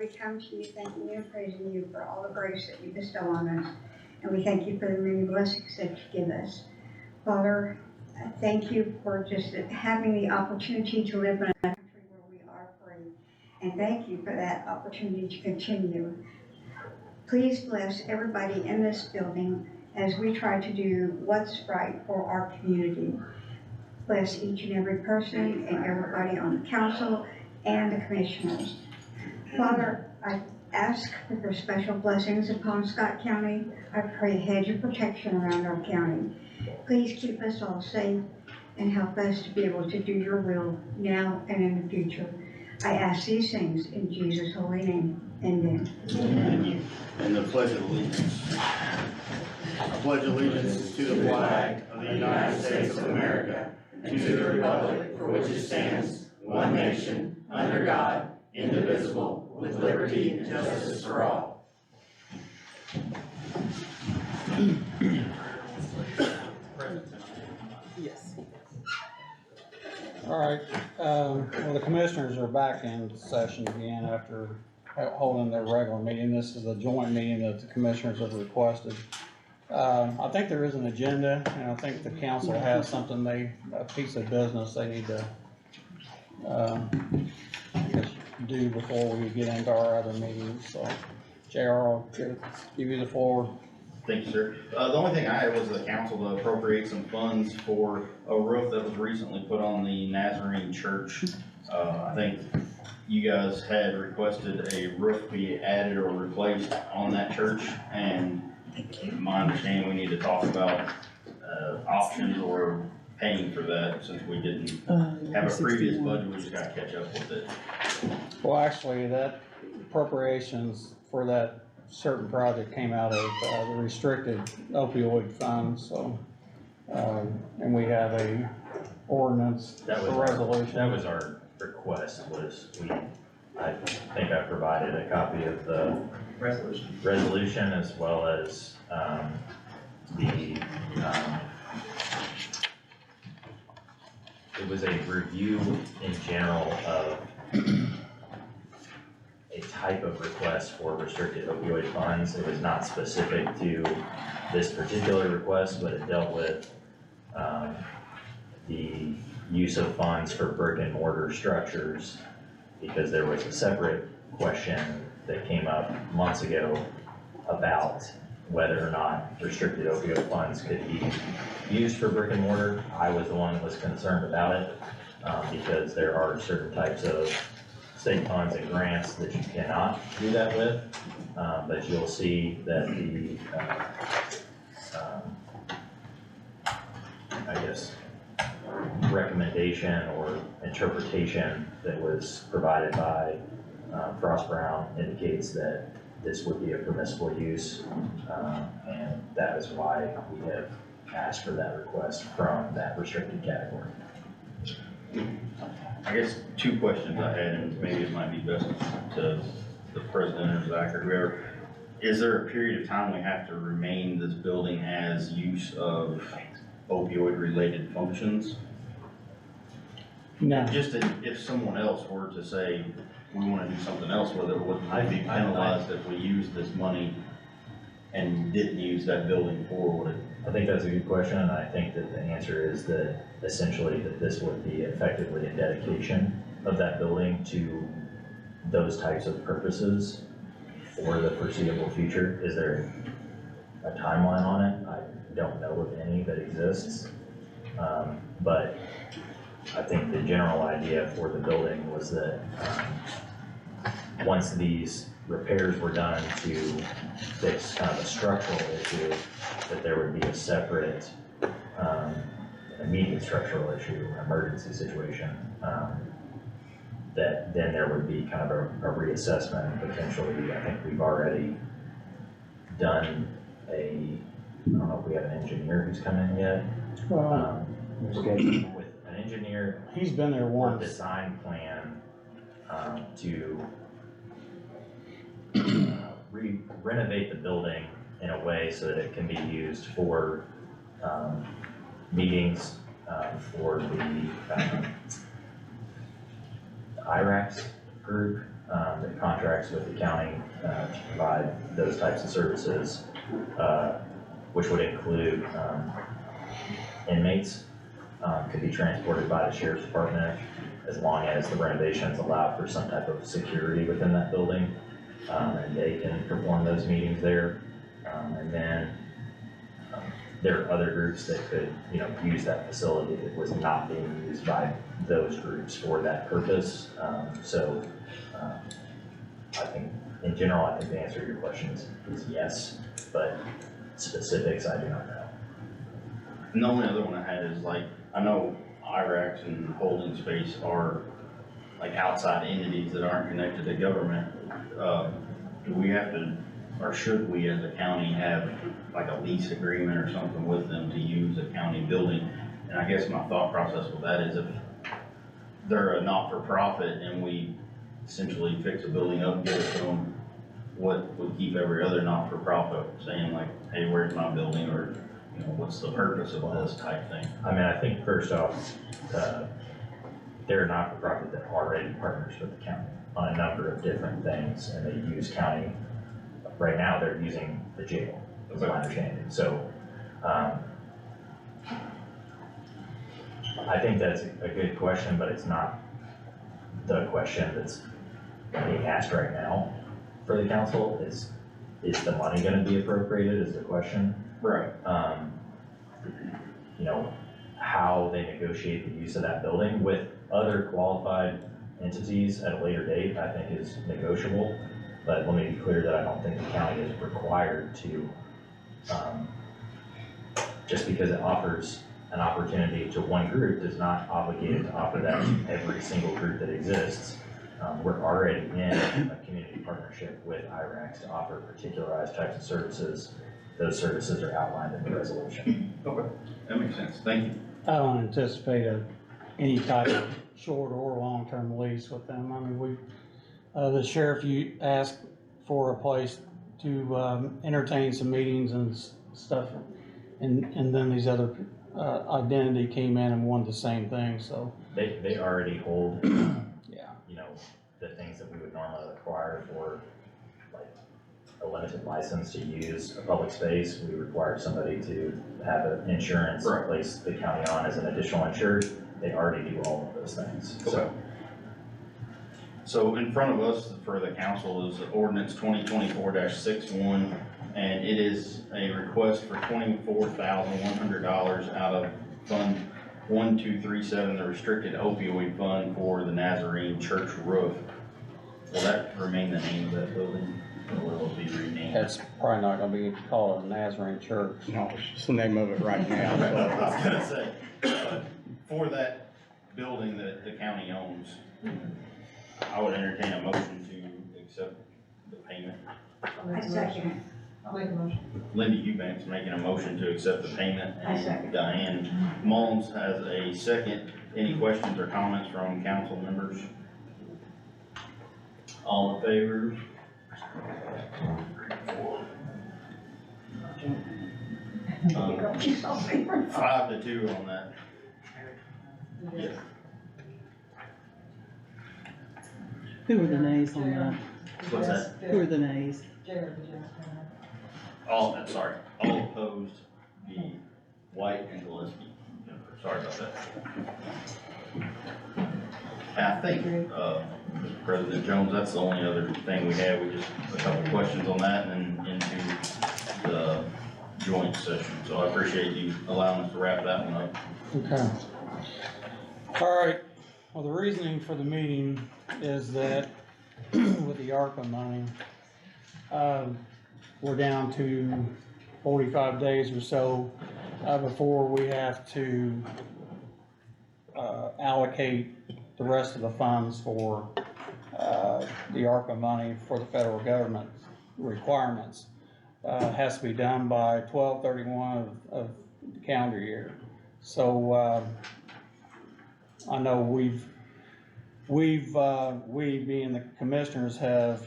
we come to you thanking you and praising you for all the grace that you bestow on us. And we thank you for the many blessings that you give us. Father, thank you for just having the opportunity to live in a country where we are free. And thank you for that opportunity to continue. Please bless everybody in this building as we try to do what's right for our community. Bless each and every person and everybody on the council and the commissioners. Father, I ask for your special blessings upon Scott County. I pray a hedge of protection around our county. Please keep us all safe and help us to be able to do your will now and in the future. I ask these things in Jesus' holy name. Amen. Amen. And the Pledge of Allegiance. I pledge allegiance to the flag of the United States of America and to the republic for which it stands, one nation, under God, indivisible, with liberty and justice for all. Yes. All right, well, the commissioners are back in session again after holding their regular meeting. This is a joint meeting that the commissioners have requested. I think there is an agenda, and I think the council has something a piece of business they need to, do before we get into our other meetings, so. JR, I'll give you the floor. Thank you, sir. The only thing I had was the council to appropriate some funds for a roof that was recently put on the Nazarene Church. I think you guys had requested a roof be added or replaced on that church, and my understanding we need to talk about options or paying for that, since we didn't have a previous budget. We just gotta catch up with it. Well, actually, that appropriations for that certain project came out of the restricted opioid fund, so, and we have a ordinance, That was a resolution. That was our request, I think I provided a copy of the resolution as well as, it was a review in general of a type of request for restricted opioid funds. It was not specific to this particular request, but it dealt with the use of funds for brick and mortar structures, because there was a separate question that came up months ago about whether or not restricted opioid funds could be used for brick and mortar. I was the one that was concerned about it, because there are certain types of state funds and grants that you cannot do that with, but you'll see that the, I guess, recommendation or interpretation that was provided by Frost Brown indicates that this would be a permissible use, and that is why we have asked for that request from that restricted category. I guess two questions I had, and maybe it might be best to the president or Zach or whoever. Is there a period of time we have to remain this building as use of opioid related functions? No, Just if someone else were to say, we wanna do something else with it, wouldn't we be penalized if we use this money and didn't use that building for it? I think that's a good question, and I think that the answer is that essentially that this would be effectively a dedication of that building to those types of purposes for the foreseeable future. Is there a timeline on it? I don't know of any that exists, but I think the general idea for the building was that once these repairs were done to fix kind of a structural issue, that there would be a separate immediate structural issue, emergency situation, that then there would be kind of a reassessment potentially. I think we've already done I don't know if we have an engineer who's come in yet. With an engineer. he's been there Or once. design plan to renovate the building in a way so that it can be used for meetings for the IRAX group, that contracts with the county, to provide those types of services, which would include, inmates, could be transported by the sheriff's department as long as the renovations allow for some type of security within that building. And they can perform those meetings there. And then, there are other groups that could, use that facility that was not being used by those groups for that purpose. I think, in general, I think the answer to your question is yes, but specifics, I do not know. And the only other one I had is like, I know IRACs and holding space are like outside entities that aren't connected to government. Do we have to, or should we as a county have like a lease agreement or something with them to use a county building? And I guess my thought process with that is if they're a not-for-profit and we essentially fix a building up, give it to them, what would keep every other not-for-profit saying like, hey, where's my building? Or, what's the purpose of this type thing? I mean, I think first off, they're a not-for-profit that already partners with the county on a number of different things, and they use county. Right now, they're using the jail, is my understanding. So, I think that's a good question, but it's not the question that's being asked right now for the council. Is the money gonna be appropriated is the question. Right. How they negotiate the use of that building with other qualified entities at a later date, I think is negotiable. But let me be clear that I don't think the county is required to, just because it offers an opportunity to one group does not obligate it to offer that to every single group that exists. We're already in a community partnership with IRACs to offer particularized types of services. Those services are outlined in the resolution. Okay, that makes sense. Thank you. I don't anticipate any type of short or long-term lease with them. I mean, the sheriff, you asked for a place to, entertain some meetings and stuff. And then these other, identity came in and wanted the same thing, so. They already hold, Yeah. the things that we would normally require for like a limited license to use a public space. We require somebody to have an insurance, Right. place the county on as an additional insured. They already do all of those things, so. So in front of us for the council is ordinance 2024-61, and it is a request for $24,100 out of Fund 1237, the restricted opioid fund for the Nazarene Church roof. Will that remain the name of that building, or will it be renamed? It's probably not gonna be called a Nazarene Church. No, it's just the name of it right now, so. I was gonna say, for that building that the county owns, I would entertain a motion to accept the payment. I second it. I'll make a motion. Linda Eubanks making a motion to accept the payment. I second. And Diane Mullins has a second. Any questions or comments from council members? All in favor? She's all favorite. 5-2 on that. Yeah. Who are the nays on that? What's that? Who are the nays? All opposed, the White and Gillespie. Sorry about that. And I think, President Jones, that's the only other thing we have. We just, a couple questions on that and then into the joint session. So I appreciate you allowing us to wrap that one up. Okay. All right, well, the reasoning for the meeting is that with the ARPA money, we're down to 45 days or so, before we have to, allocate the rest of the funds for, the ARPA money for the federal government requirements. Has to be done by 12/31 of the calendar year. So, I know we being the commissioners have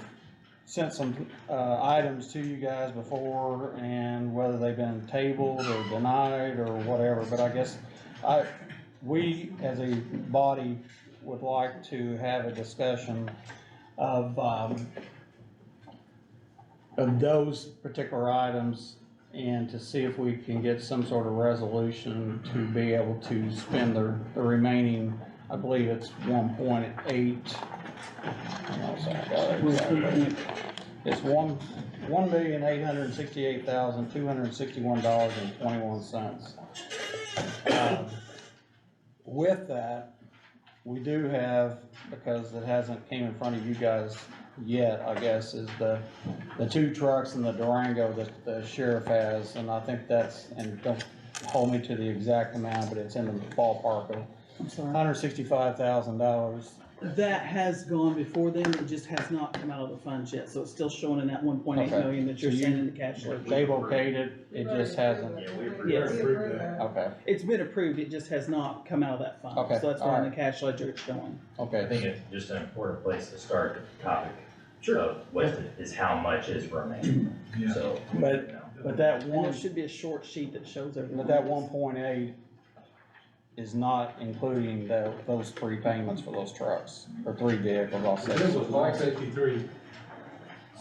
sent some, items to you guys before, and whether they've been tabled or denied or whatever, but I guess we as a body would like to have a discussion of those particular items, and to see if we can get some sort of resolution to be able to spend the remaining, I believe it's 1.8. Hang on a second, I got it exactly. It's $1,868,261.21. With that, we do have, because it hasn't came in front of you guys yet, I guess, is the two trucks and the Durango that the sheriff has, and I think that's, and don't hold me to the exact amount, but it's in the ballpark of I'm sorry. $165,000. That has gone before then, it just has not come out of the funds yet, so it's still showing in that 1.8 Okay. million that you're So you- saying in the cash ledger. They've okayed it, it just hasn't, Yeah, we approved Yes. it. okay, It's been approved, it just has not come out of that fund, Okay, so that's why in the alright. cash ledger it's showing. I okay. think it's just an important place to start the topic of is how much is remaining, so. But- you know. But that And one, there should be a short sheet that shows everything. but that 1.8 is not including those three payments for those trucks, or three vehicles, I'll say. This was 563.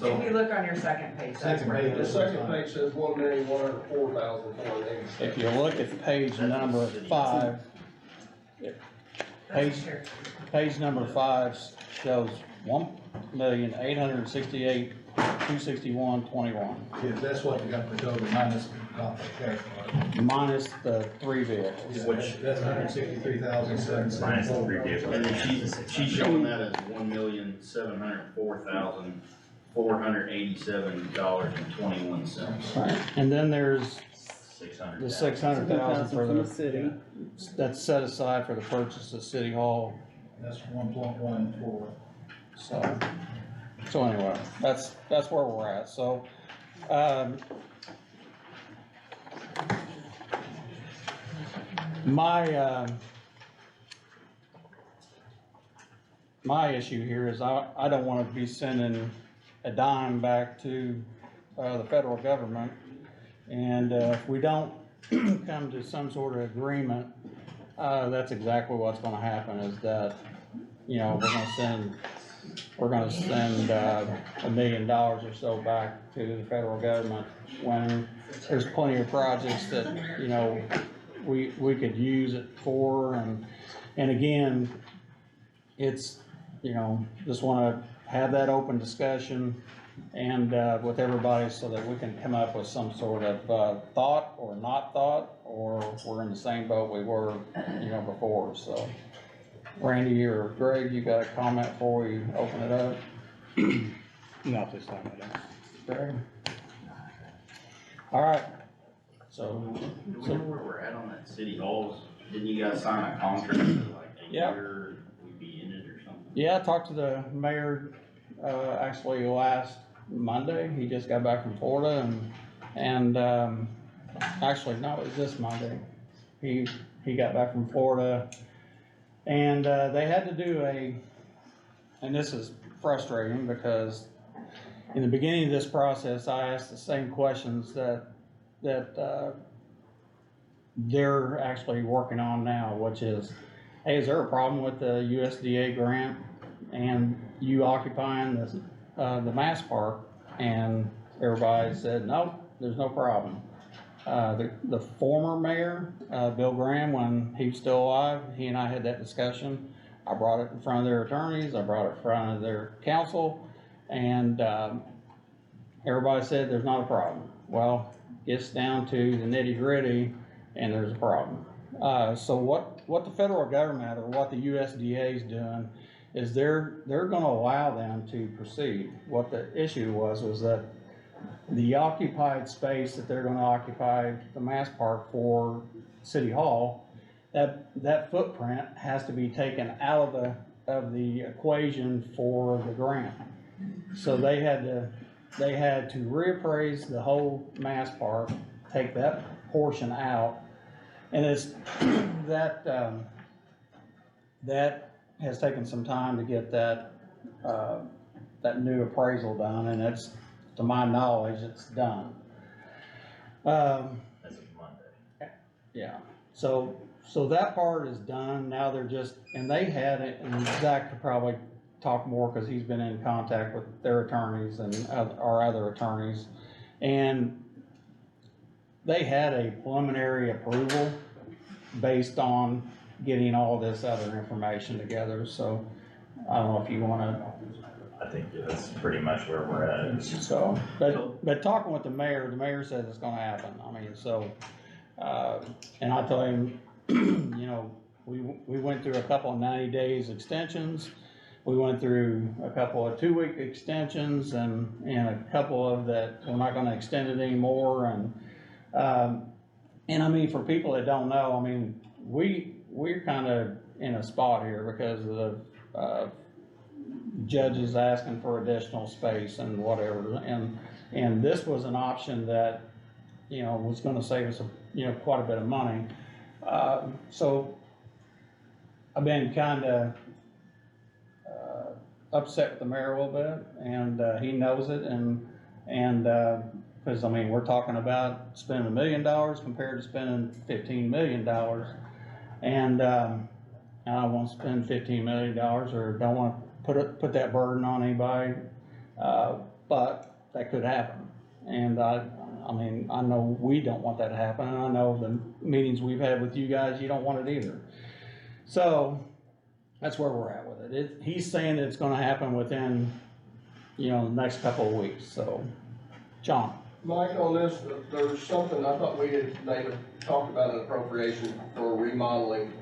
If you look on your second page, that's Second where page. it The is. second page says 1,104,486. If you look at page number 5, That's sure. page number 5 shows 1,868,261.21, Yes, that's what they got for total minus the cash. minus the three vehicles. Which- That's 163,774. Minus the three vehicles. And then she's showing that as $1,704,487.21. Right. And then there's 600. the 600,000 for from the the, city. that's set aside for the purchase of City Hall. That's 1.14. So anyway, that's where we're at, so, my issue here is I don't wanna be sending a dime back to, the federal government. And, if we don't come to some sort of agreement, that's exactly what's gonna happen, is that, you know, we're gonna send $1 million or so back to the federal government, when there's plenty of projects that, you know, we could use it for, and again, it's, you know, just wanna have that open discussion and, with everybody, so that we can come up with some sort of, thought or not thought, or we're in the same boat we were, you know, before, so. Randy or Greg, you got a comment before we open it up? Not this time, I don't. Greg? All right, so, Do we know where we're at on that city halls? Didn't you guys sign a contract for like a Yep. year, we'd be in it or something? yeah, I talked to the mayor, actually last Monday. He just got back from Florida, and actually, no, it was this Monday. He got back from Florida, and, they had to do and this is frustrating, because in the beginning of this process, I asked the same questions that they're actually working on now, which is, hey, is there a problem with the USDA grant and you occupying the Mass Park? And everybody said, no, there's no problem. The former mayor, Bill Graham, when he was still alive, he and I had that discussion. I brought it in front of their attorneys, I brought it in front of their council, and, everybody said there's not a problem. Well, gets down to the nitty gritty, and there's a problem. So what the federal government, or what the USDA is doing, is they're gonna allow them to proceed. What the issue was that the occupied space that they're gonna occupy the Mass Park for City Hall, that footprint has to be taken out of the equation for the grant. So they had to reappraise the whole Mass Park, take that portion out, and it's, that has taken some time to get that new appraisal done, and it's, to my knowledge, it's done. As of Monday. Yeah, so that part is done, now they're just, and they had it, and Zach could probably talk more, cause he's been in contact with their attorneys and our other attorneys. And they had a preliminary approval based on getting all this other information together, so I don't know if you wanna, I think that's pretty much where we're at. so, but talking with the mayor says it's gonna happen, I mean, so, and I told him, you know, we went through a couple of 90 days extensions, we went through a couple of 2-week extensions and a couple of that, we're not gonna extend it anymore, and I mean, for people that don't know, I mean, we're kinda in a spot here because of the, judges asking for additional space and whatever, and this was an option that, you know, was gonna save us, you know, quite a bit of money. So I've been kinda, upset with the mayor a little bit, and, he knows it, and, cause I mean, we're talking about spending $1 million compared to spending $15 million. And, I don't wanna spend $15 million or don't wanna put that burden on anybody, but that could happen. And I mean, I know we don't want that to happen, and I know the meetings we've had with you guys, you don't want it either. So, that's where we're at with it. He's saying it's gonna happen within, you know, the next couple of weeks, so. John? Mike, on this, there's something, I thought we had talked about an appropriation for remodeling.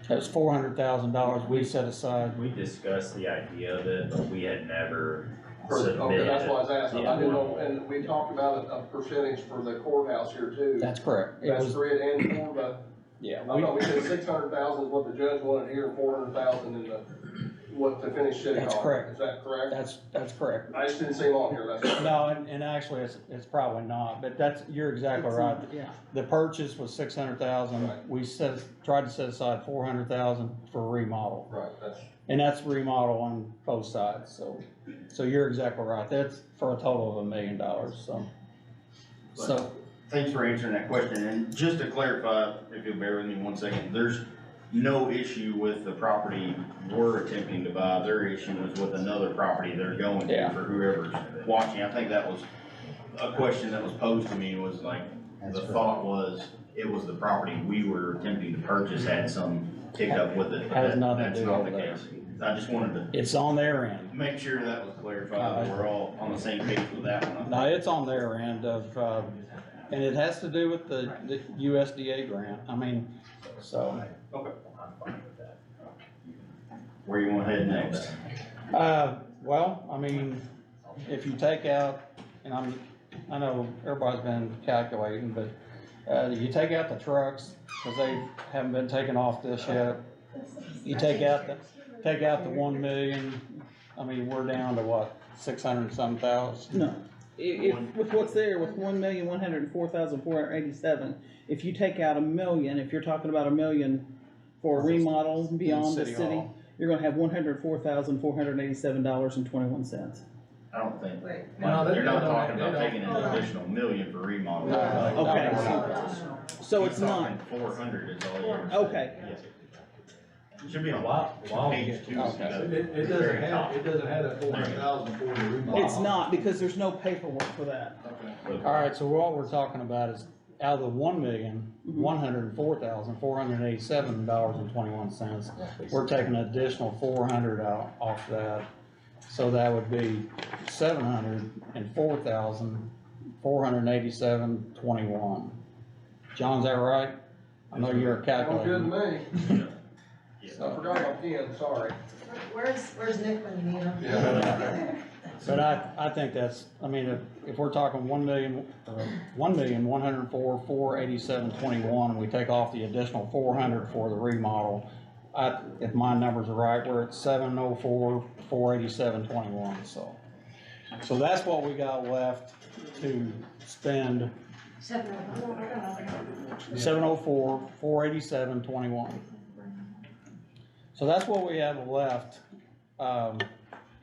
That's $400,000 we set aside. We discussed the idea of it, but we had never Okay, submitted. that's why I was asking, Yeah. I didn't know, and we talked about a percentage for the courthouse here too. That's correct. It That's was, for it and for the, yeah, I thought we said 600,000 is what the judge wanted here, and 400,000 in the, what to finish city hall. That's correct. Is that correct? that's correct. I just didn't see him on here, that's all. No, and actually, it's probably not, but you're exactly right. Yeah, The purchase was 600,000. Right. We tried to set aside 400,000 for remodel. Right, that's, And that's remodel on both sides, so you're exactly right. That's for a total of $1 million, so. So, Thanks for answering that question, and just to clarify, if you'll bear with me 1 second, there's no issue with the property we're attempting to buy, their issue is with another property they're going to Yeah. for whoever's watching. I think that was a question that was posed to me, was like, the thought was, it was the property we were attempting to purchase had some hiccup with it, but Has nothing to that's do not with the that. case. I just wanted to it's on their end. make sure that was clarified, that we're all on the same page with that one. No, it's on their end of, and it has to do with the USDA grant, I mean, so. Okay. I'm fine with that. Where you wanna head next? Well, I mean, if you take out, and I know everybody's been calculating, but, you take out the trucks, cause they haven't been taken off this yet. You take out the 1 million, I mean, we're down to what, 600 and some thousand? no, if, with what's there, with 1,104,487, if you take out $1 million, if you're talking about $1 million for remodel beyond the City city, Hall. you're gonna have $104,487.21. I don't think, Wait, No, they're not they don't- talking they about don't. taking an additional $1 million for remodel. Okay. So it's He's not, talking 400 is all you're saying. okay, Yes. Should be on page 2. Okay. It doesn't have that 400,000 for the remodel. it's not, because there's no paperwork for that. Okay. Alright, so what we're talking about is out of the $1,104,487.21, we're taking an additional 400 out off that. So that would be $704,487.21. John, is that right? I know you're sounds calculating. good to me. Yeah. I forgot my pen, sorry. Where's Nick when you need him? Yeah. But I think that's, I mean, if we're talking 1,104,487.21, and we take off the additional 400 for the remodel, if my numbers are right, we're at 704,487.21, so. So that's what we got left to spend, 704,487.21. So that's what we have left, and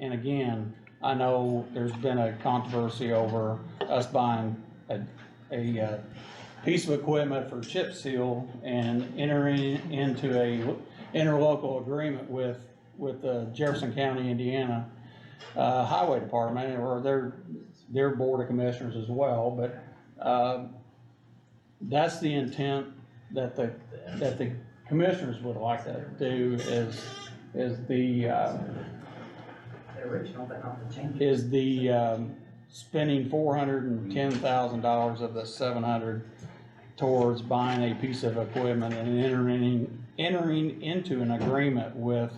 again, I know there's been a controversy over us buying a piece of equipment for chip seal and entering into a interlocal agreement with with the Jefferson County, Indiana, Highway Department, or their Board of Commissioners as well, but, that's the intent that the commissioners would like to do is the, The original, but not the change. is the, spending $410,000 of the 700 towards buying a piece of equipment and entering into an agreement with,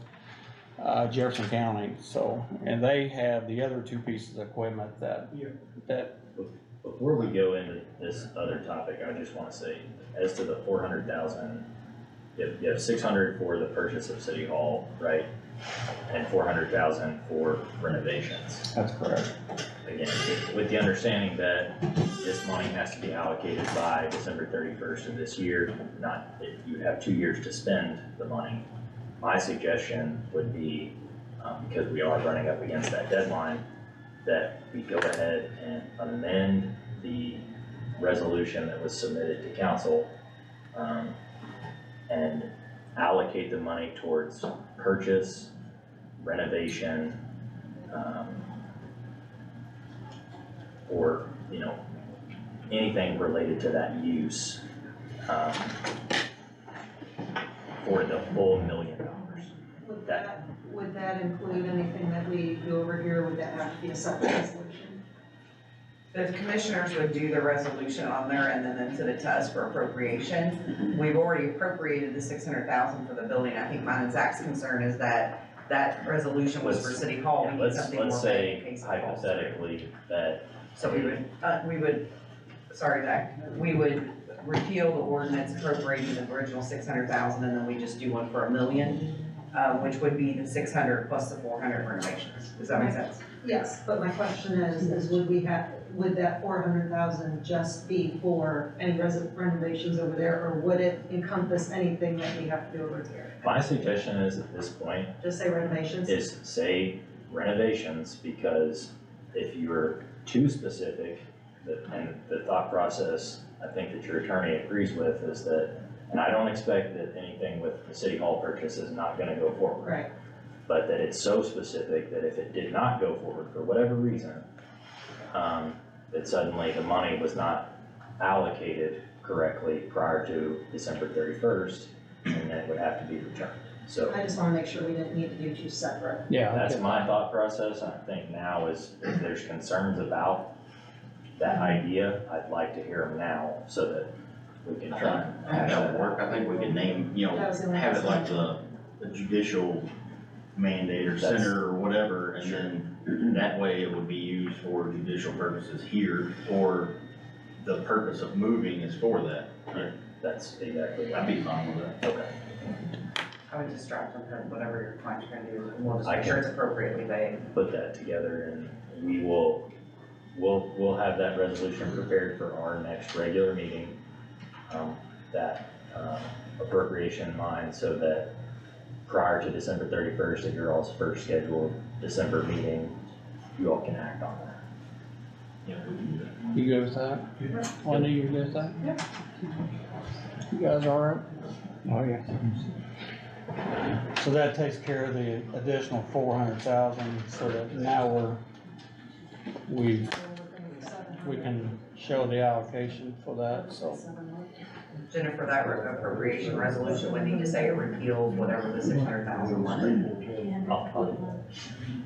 Jefferson County, so, and they have the other two pieces of equipment that Before we go into this other topic, I just wanna say, as to the 400,000, you have 600 for the purchase of City Hall, right? And 400,000 for renovations. That's correct. Again, with the understanding that this money has to be allocated by December 31st of this year, not, you have 2 years to spend the money. My suggestion would be, because we are running up against that deadline, that we go ahead and amend the resolution that was submitted to council, and allocate the money towards purchase, renovation, or, you know, anything related to that use, for the full $1 million. Would that include anything that we do over here, would that have to be a separate resolution? The commissioners would do the resolution on there and then send it to us for appropriation. We've already appropriated the 600,000 for the building. I think mine and Zach's concern is that that resolution was for City Hall. We need something more Let's vague in say case of falls. hypothetically that. So we would, sorry, Zach, we would repeal the ordinance appropriating the original 600,000 and then we just do one for $1 million, which would be the 600 plus the 400 renovations. Does that make sense? Yes, but my question is would that 400,000 just be for any renovations over there, or would it encompass anything that we have to do over here? My suggestion is at this point Just say renovations? is say renovations, because if you're too specific, and the thought process I think that your attorney agrees with is that, and I don't expect that anything with the City Hall purchase is not gonna go forward. Right. But that it's so specific that if it did not go forward for whatever reason, that suddenly the money was not allocated correctly prior to December 31st, and then it would have to be returned. So I just wanna make sure we didn't need to do two separate. Yeah. that's my thought process. I think now is, if there's concerns about that idea, I'd like to hear them now so that we can try and hash That that would work, out. I think we could name, you know, That was the only have it like question. the judicial mandate or That's- center or whatever, and then that way it would be used for judicial purposes here, or the purpose of moving is for that. That's exactly what I'd be fine with that. Okay. I would just draft something, whatever your client's gonna do, and we'll just I make sure can- it's appropriately vague. Put that together and we'll have that resolution prepared for our next regular meeting. That appropriation in mind, so that prior to December 31st, at your all's first scheduled December meeting, you all can act on that. Yeah, we can do that. You good with that? Wendy, you good with that? Yeah. You guys all right? Oh, yeah. So that takes care of the additional 400,000, so that now we can show the allocation for that, so. Jennifer, that appropriation resolution would need to say it repeals whatever the 600,000 was.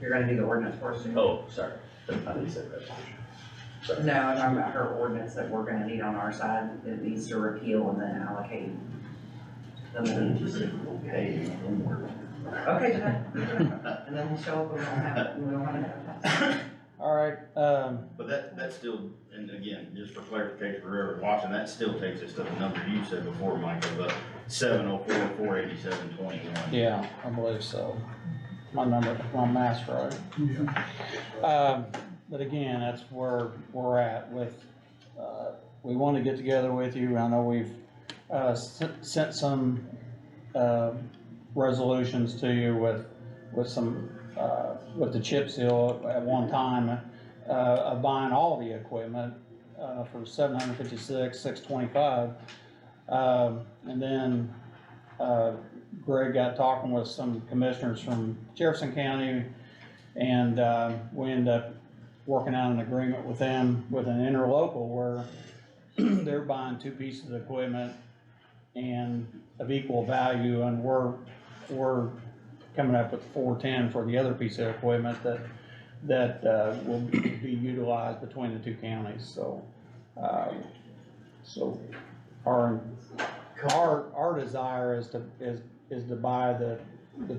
You're gonna do the ordinance first. Oh, sorry, I thought you said resolution. No, I'm talking about her ordinance that we're gonna need on our side. It needs to repeal and then allocate. Okay. Okay, Jeanette. And then we'll show up, we don't have it. All right, But that's still, and again, just for clarification for whoever's watching, that still takes us to the number you said before, Mike, of the 704,487.21. yeah, I believe so. My math's right. But again, that's where we're at with, we want to get together with you. I know we've, sent some, resolutions to you with some, with the chip seal at one time, of buying all the equipment, for $756,625. And then, Greg got talking with some commissioners from Jefferson County, and, we ended up working out an agreement with them with an interlocal where they're buying two pieces of equipment and of equal value, and we're coming up with 410 for the other piece of equipment that will be utilized between the two counties, so, so our desire is to buy the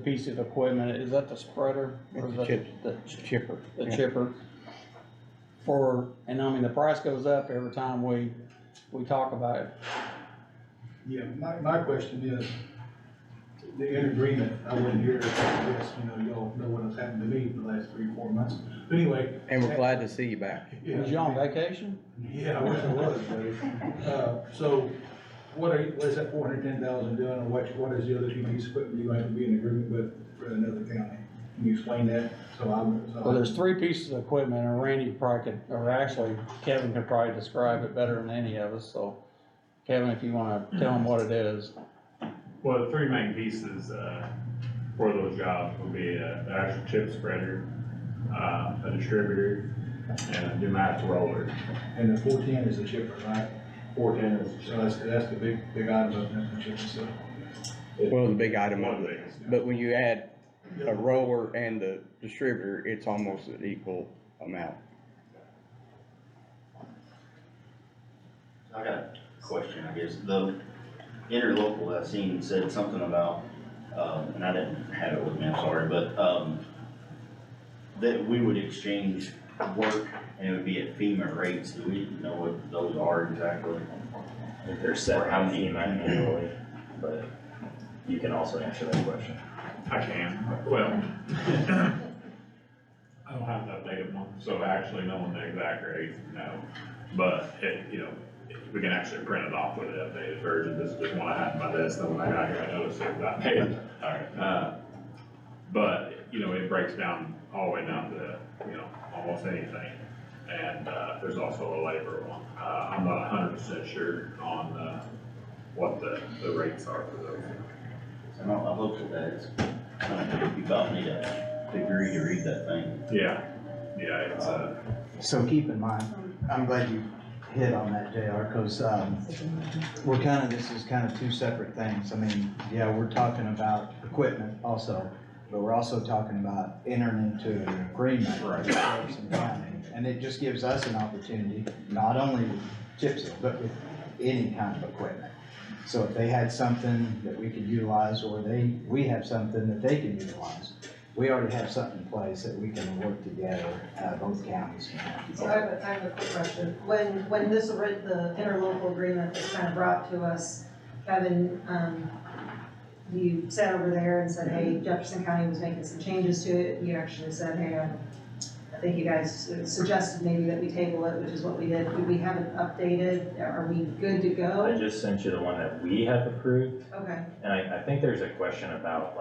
piece of equipment. Is that the spreader? Or is that the Chipper. The Yeah. chipper. And I mean, the price goes up every time we talk about it. Yeah, my question is, the interagreement, I wasn't here, I guess, y'all know what has happened to me in the last 3-4 months. But anyway. And we're glad to see you back. Yeah. Was you on vacation? Yeah, I wish I was, buddy. So, what is that 410,000 doing, and what is the other two pieces of equipment you have to be in agreement with for another county? Can you explain that? Well, there's three pieces of equipment, and Randy probably could, or actually Kevin could probably describe it better than any of us, so Kevin, if you wanna tell them what it is. Well, the three main pieces, for those jobs will be an actual chip spreader, a distributor, and a pneumatic roller. And the 410 is the chipper, right? 410 is. So that's the big item of the chipper, so. Well, the big item One of of the it, biggest. but when you add a roller and the distributor, it's almost an equal amount. I got a question, I guess. The interlocal I seen said something about, and I didn't have it with me, I'm sorry, but, that we would exchange work and it would be at FEMA rates. Do we know what those are exactly? I think they're set how many annually, but you can also answer that question. I can, well, I don't have that data one, so actually knowing the exact rate, no. But it, we can actually print it off with the updated version. This is just one I had in my desk, then when I got here, I noticed it got paid. Alright. But, it breaks down all the way down to, almost anything. And, there's also a labor one. I'm not 100% sure on, what the rates are for those. I know, I looked at that, it's kind of, you about need a degree to read that thing. Yeah, it's, So keep in mind, I'm glad you hit on that, JR, because this is kind of two separate things. I mean, yeah, we're talking about equipment also, but we're also talking about entering into an agreement with Jefferson County. And it just gives us an opportunity, not only with chip seal, but with any kind of equipment. So if they had something that we could utilize, or we have something that they can utilize, we already have something in place that we can work together, both counties. So I have a quick question. When the interlocal agreement was kind of brought to us, Kevin, you sat over there and said, hey, Jefferson County was making some changes to it. You actually said, hey, I think you guys suggested maybe that we table it, which is what we did. We haven't updated. Are we good to go? I just sent you the one that we have approved, Okay. and I think there's a question about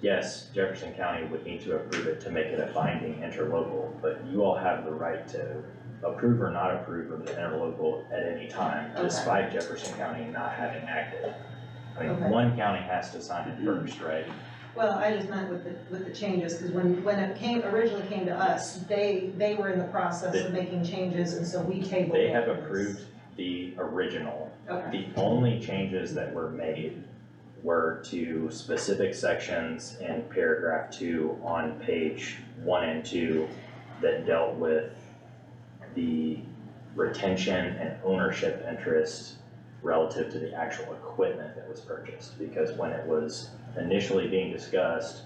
yes, Jefferson County would need to approve it to make it a binding interlocal, but you all have the right to approve or not approve of the interlocal at any time, despite Jefferson County not having acted. I mean, Okay. one county has to sign it first, right? Well, I just meant with the changes, because when it originally came to us, they were in the process of making changes, and so we tabled it. They have approved the original. Okay. The only changes that were made were to specific sections in paragraph 2 on page 1 and 2 that dealt with the retention and ownership interest relative to the actual equipment that was purchased. Because when it was initially being discussed,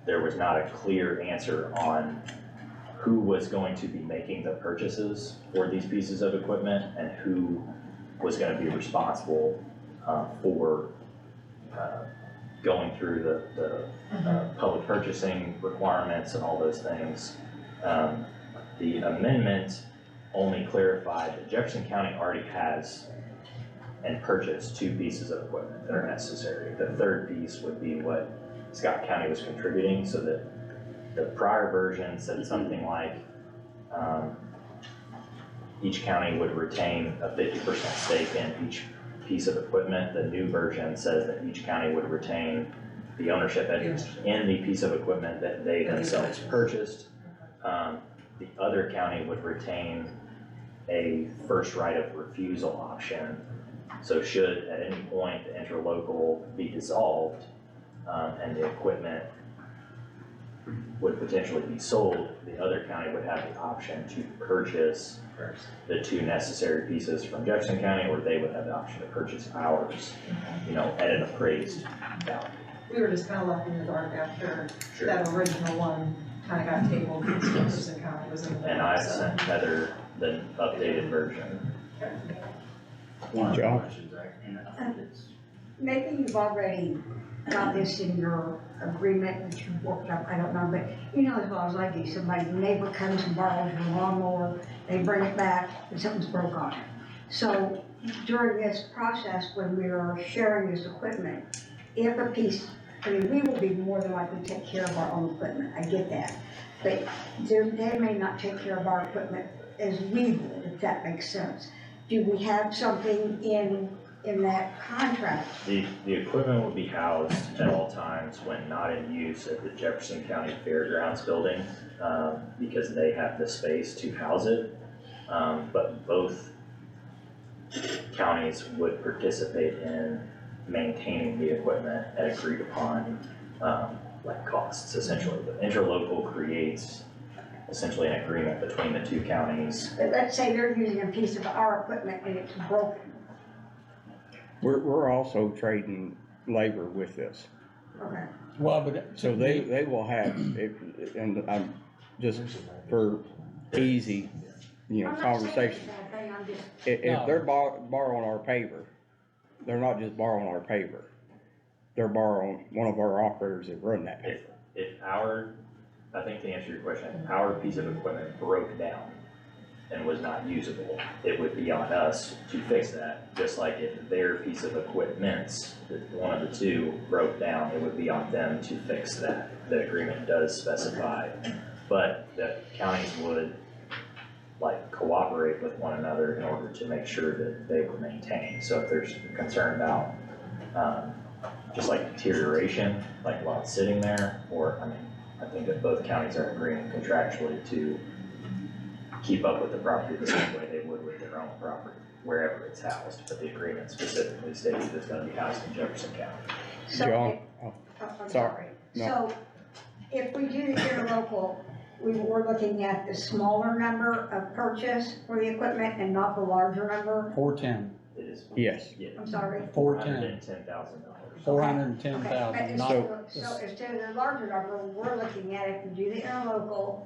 there was not a clear answer on who was going to be making the purchases for these pieces of equipment and who was gonna be responsible for going through the public purchasing requirements and all those things. The amendment only clarified that Jefferson County already has and purchased 2 pieces of equipment that are necessary. The third piece would be what Scott County was contributing, so that the prior version said something like, each county would retain a 50% stake in each piece of equipment. The new version says that each county would retain the ownership interest in the piece of equipment that they themselves purchased. The other county would retain a first right of refusal option. So should at any point the interlocal be dissolved, and the equipment would potentially be sold, the other county would have the option to purchase the two necessary pieces from Jefferson County, or they would have the option to purchase ours, you know, at an appraised value. We were just kinda left in the dark after Sure. that original one kinda got tabled, because Jefferson County was in the. And I so. sent Heather the updated version. One of the John? questions, and I think it's, Maybe you've already got this in your agreement that you've worked up, I don't know, but you know as well as I do, somebody, neighbor comes and borrows your lawnmower, they bring it back, and something's broke on it. So during this process, when we are sharing this equipment, if a piece, I mean, we will be more than likely to take care of our own equipment, I get that. But they may not take care of our equipment as we would, if that makes sense. Do we have something in that contract? The equipment will be housed at all times when not in use at the Jefferson County Fairgrounds building, because they have the space to house it. But both counties would participate in maintaining the equipment at agreed upon, like costs essentially. The interlocal creates essentially an agreement between the two counties. But let's say they're using a piece of our equipment and it's broken. We're also trading labor with this. Okay. Well, but. So they will have, and I'm just for easy, you know, I'm not saying it's a conversation. bad thing, I'm just, If they're borrowing our paver, they're not just borrowing our paver. They're borrowing one of our operators that run that paver. If our, I think to answer your question, if our piece of equipment broke down and was not usable, it would be on us to fix that. Just like if their piece of equipment, one of the two broke down, it would be on them to fix that. The agreement does specify, but the counties would like cooperate with one another in order to make sure that they were maintained. So if there's concern about, just like deterioration, like while it's sitting there, or, I mean, I think that both counties are agreeing contractually to keep up with the property the same way they would with their own property, wherever it's housed, but the agreement specifically states that it's gonna be housed in Jefferson County. so. John, I'm sorry. sorry. No. So if we do the interlocal, we were looking at the smaller number of purchase for the equipment and not the larger number? 410, It is. Yes. Yeah. I'm sorry. $410,000. $410,000, not. So instead of the larger number, we're looking at, if we do the interlocal,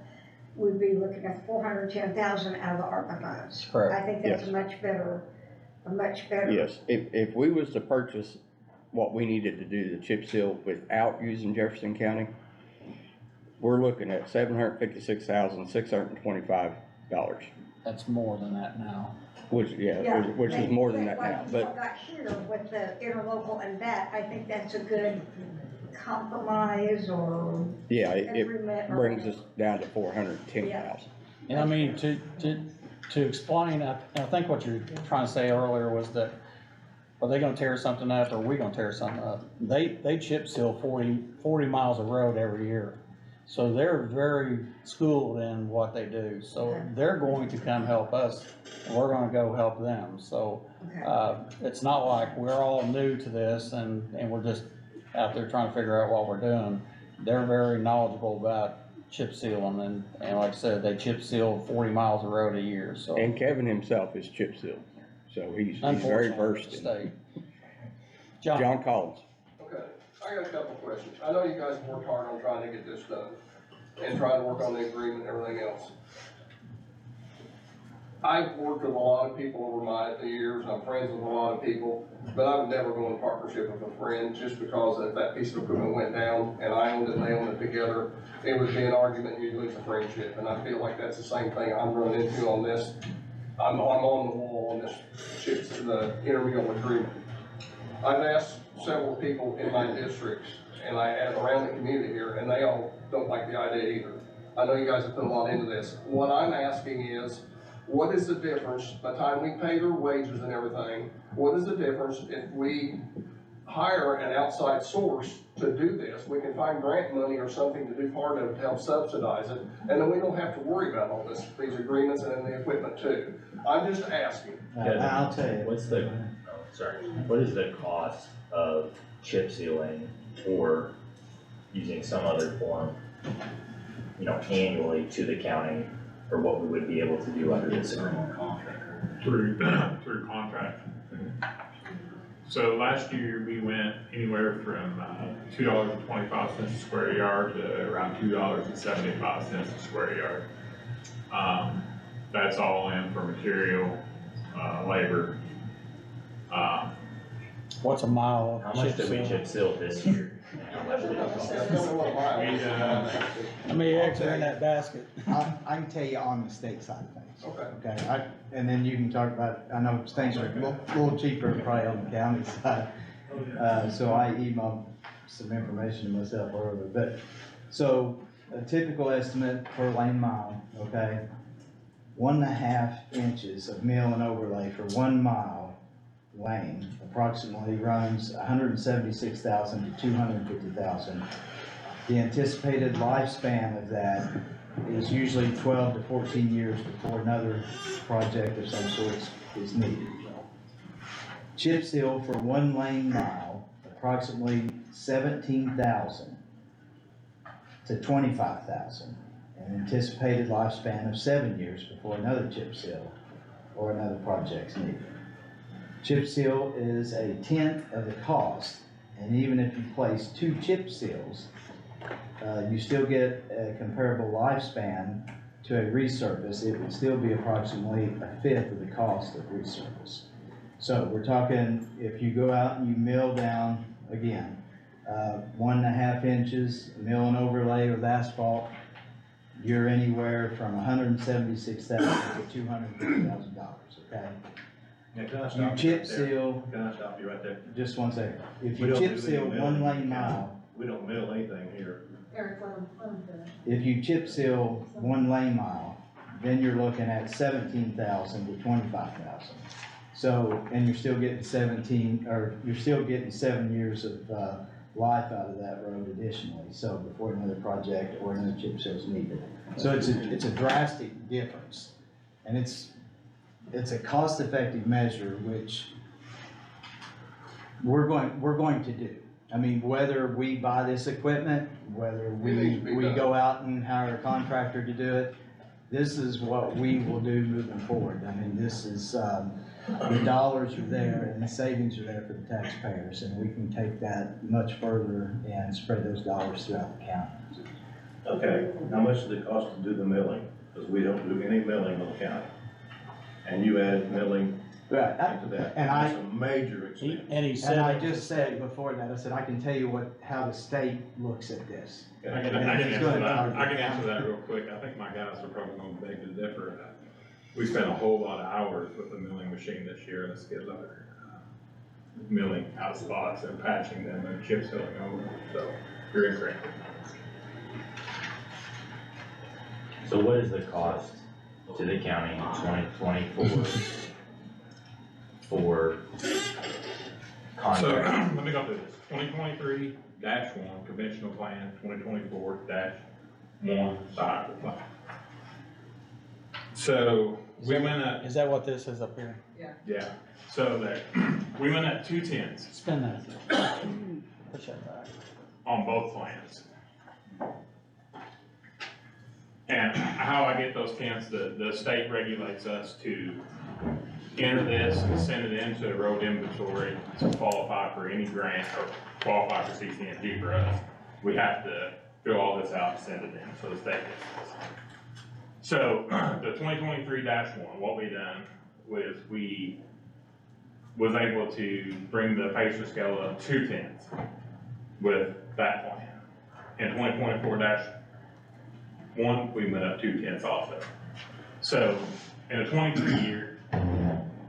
we'd be looking at 410,000 out of the ARPA funds. Correct. I think that's Yes. a much better. Yes, if we was to purchase what we needed to do, the chip seal without using Jefferson County, we're looking at $756,625, That's more than that now. which is more than that now, What but. you got here with the interlocal and that, I think that's a good compromise or Yeah, it agreement. or- brings us down to 410,000. And I mean, to explain, I think what you're trying to say earlier was that, are they gonna tear something up or are we gonna tear something up? They chip seal 40 miles of road every year. So they're very schooled in what they do. So they're going to come help us and we're gonna go help them. So, Okay. it's not like we're all new to this and we're just out there trying to figure out what we're doing. They're very knowledgeable about chip sealing and like I said, they chip seal 40 miles of road a year, so. And Kevin himself is chip sealed, so he's very Unfortunately, versed in it. state. John Collins. Okay, I got a couple of questions. I know you guys have worked hard on trying to get this done and trying to work on the agreement and everything else. I've worked with a lot of people over my years, and I'm friends with a lot of people, but I would never go in partnership with a friend just because if that piece of equipment went down and I owned it and they owned it together, it would be an argument and you'd lose a friendship, and I feel like that's the same thing I'm running into on this. I'm on the wall on this chips, the intermunicipal agreement. I've asked several people in my districts and I asked around the community here, and they all don't like the idea either. I know you guys have put a lot into this. What I'm asking is, what is the difference, by the time we pay their wages and everything, what is the difference if we hire an outside source to do this? We can find grant money or something to do part of it to help subsidize it, and then we don't have to worry about all these agreements and then the equipment too. I'm just asking. I'll tell you. What is the cost of chip sealing or using some other form, annually to the county for what we would be able to do under this agreement? Through contract. So last year, we went anywhere from $2.25 a square yard to around $2.75 a square yard. That's all in for material, labor. What's a mile How of much chip did we seal? chip seal this year? And how much did it cost? How many eggs are in that basket? I can tell you on the state side of things. Okay. Okay, and then you can talk about, I know things are a little cheaper probably on the county side. So I emailed some information to myself earlier, but, so a typical estimate per lane mile, okay? 1.5 inches of mill and overlay for 1 mile lane approximately runs $176,000 to $250,000. The anticipated lifespan of that is usually 12 to 14 years before another project of some sort is needed. Chip seal for 1 lane mile, approximately 17,000 to 25,000. An anticipated lifespan of 7 years before another chip seal or another project's needed. Chip seal is 1/10 of the cost, and even if you place 2 chip seals, you still get a comparable lifespan to a resurface. It would still be approximately 1/5 of the cost of resurface. So we're talking, if you go out and you mill down, again, 1.5 inches, mill and overlay with asphalt, you're anywhere from $176,000 to $250,000, okay? Now, can I stop You you chip right there? seal, Can I stop you right there? just 1 second, if We you don't chip do seal any 1 milling lane in the county. mile, We don't mill anything here. Eric, let him finish. if you chip seal 1 lane mile, then you're looking at 17,000 to 25,000. So, and you're still getting 7 years of, life out of that road additionally, so before another project or another chip seal is needed. So it's a drastic difference, and it's a cost-effective measure, which we're going to do. I mean, whether we buy this equipment, whether It needs to be we done. go out and hire a contractor to do it, this is what we will do moving forward. I mean, this is, the dollars are there and the savings are there for the taxpayers, and we can take that much further and spread those dollars throughout the county. Okay, how much does it cost to do the milling? Because we don't do any milling on the county. And you added milling Right, into that. and I- That's a major expense. And he said. and I just said before that, I said, I can tell you how the state looks at this. I can And he's answer gonna that, target I can the answer county. that real quick. I think my guys are probably gonna beg to differ. We spent a whole lot of hours with the milling machine this year and the skid loader. Milling out spots and patching them and chip sealing over, so you're incorrect. So what is the cost to the county in 2024 for So, contract? let me go through this. 2023-1 conventional plan, 2024-1 side plan. So, we went at, Is that what this is up here? yeah, so that, we went at 2/10 Spin that. Push that back. on both plans. And how I get those tents, the state regulates us to enter this and send it into road inventory to qualify for any grant or qualify for CCNG for us. We have to fill all this out and send it in, so the state gets this. So, the 2023-1, what we done was we was able to bring the Pacer scale up 2/10 with that plan. In 2024-1, we went up 2/10 also. So, in a 23 year,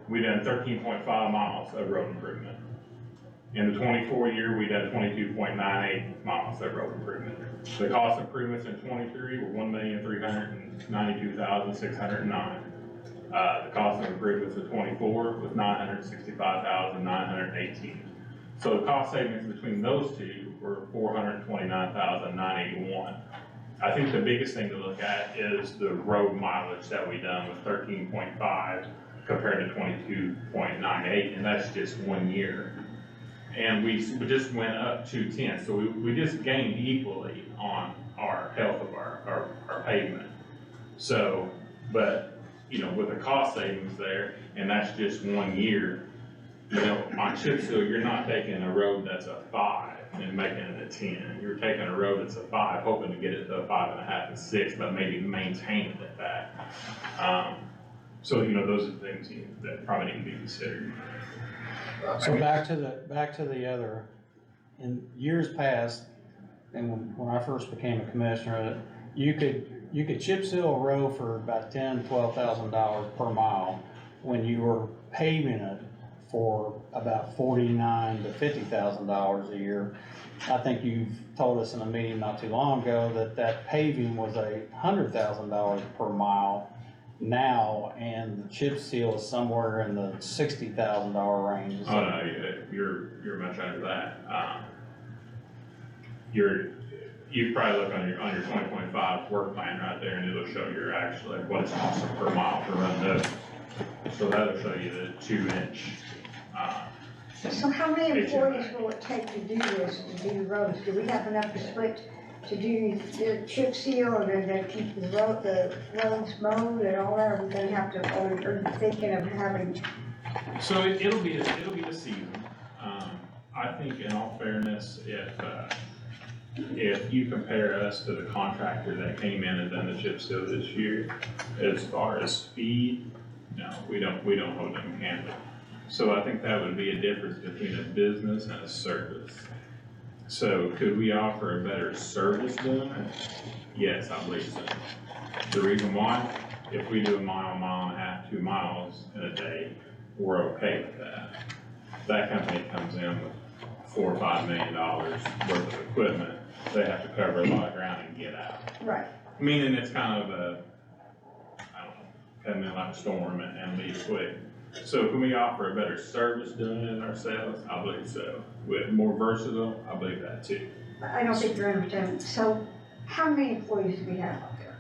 we done 13.5 miles of road improvement. In the 24 year, we done 22.98 miles of road improvement. The cost improvements in 23 were $1,392,609. The cost of agreement for 24 was $965,918. So the cost savings between those two were $429,981. I think the biggest thing to look at is the road mileage that we done with 13.5 compared to 22.98, and that's just 1 year. And we just went up 2/10, so we just gained equally on our health of our pavement. So, but, you know, with the cost savings there, and that's just 1 year, you know, on chip seal, you're not taking a road that's a 5 and making it a 10. You're taking a road that's a 5, hoping to get it to a 5.5 and 6, but maybe maintain it at that. So, you know, those are things that probably need to be considered. So back to the other, in years past, and when I first became a commissioner, you could chip seal a road for about $10,000–$12,000 per mile when you were paving it for about $49,000 to $50,000 a year. I think you've told us in a meeting not too long ago that paving was $100,000 per mile now, and the chip seal is somewhere in the $60,000 range. Oh, no, you're much under that. You probably look on your 2025 work plan right there, and it'll show you actually what it's costing per mile to run those. So that'll show you the 2-inch. So how many employees will it take to do this, to do the roads? Do we have enough to split to do the chip seal and then keep the roads mowed and all that? Are we gonna have to, or are you thinking of having? So it'll be the season. I think in all fairness, if you compare us to the contractor that came in and done the chip seal this year, as far as speed, no, we don't hold them handle. So I think that would be a difference between a business and a service. So could we offer a better service doing it? Yes, I believe so. The reason why, if we do a mile and a half, 2 miles in a day, we're okay with that. That company comes in with $4 or $5 million worth of equipment, they have to cover a lot of ground and get out. Right. Meaning it's kind of a, I don't know, come in like a storm and leave quick. So can we offer a better service doing it ourselves? I believe so. With more versatile, I believe that too. I don't think you're understanding. So how many employees do we have out there?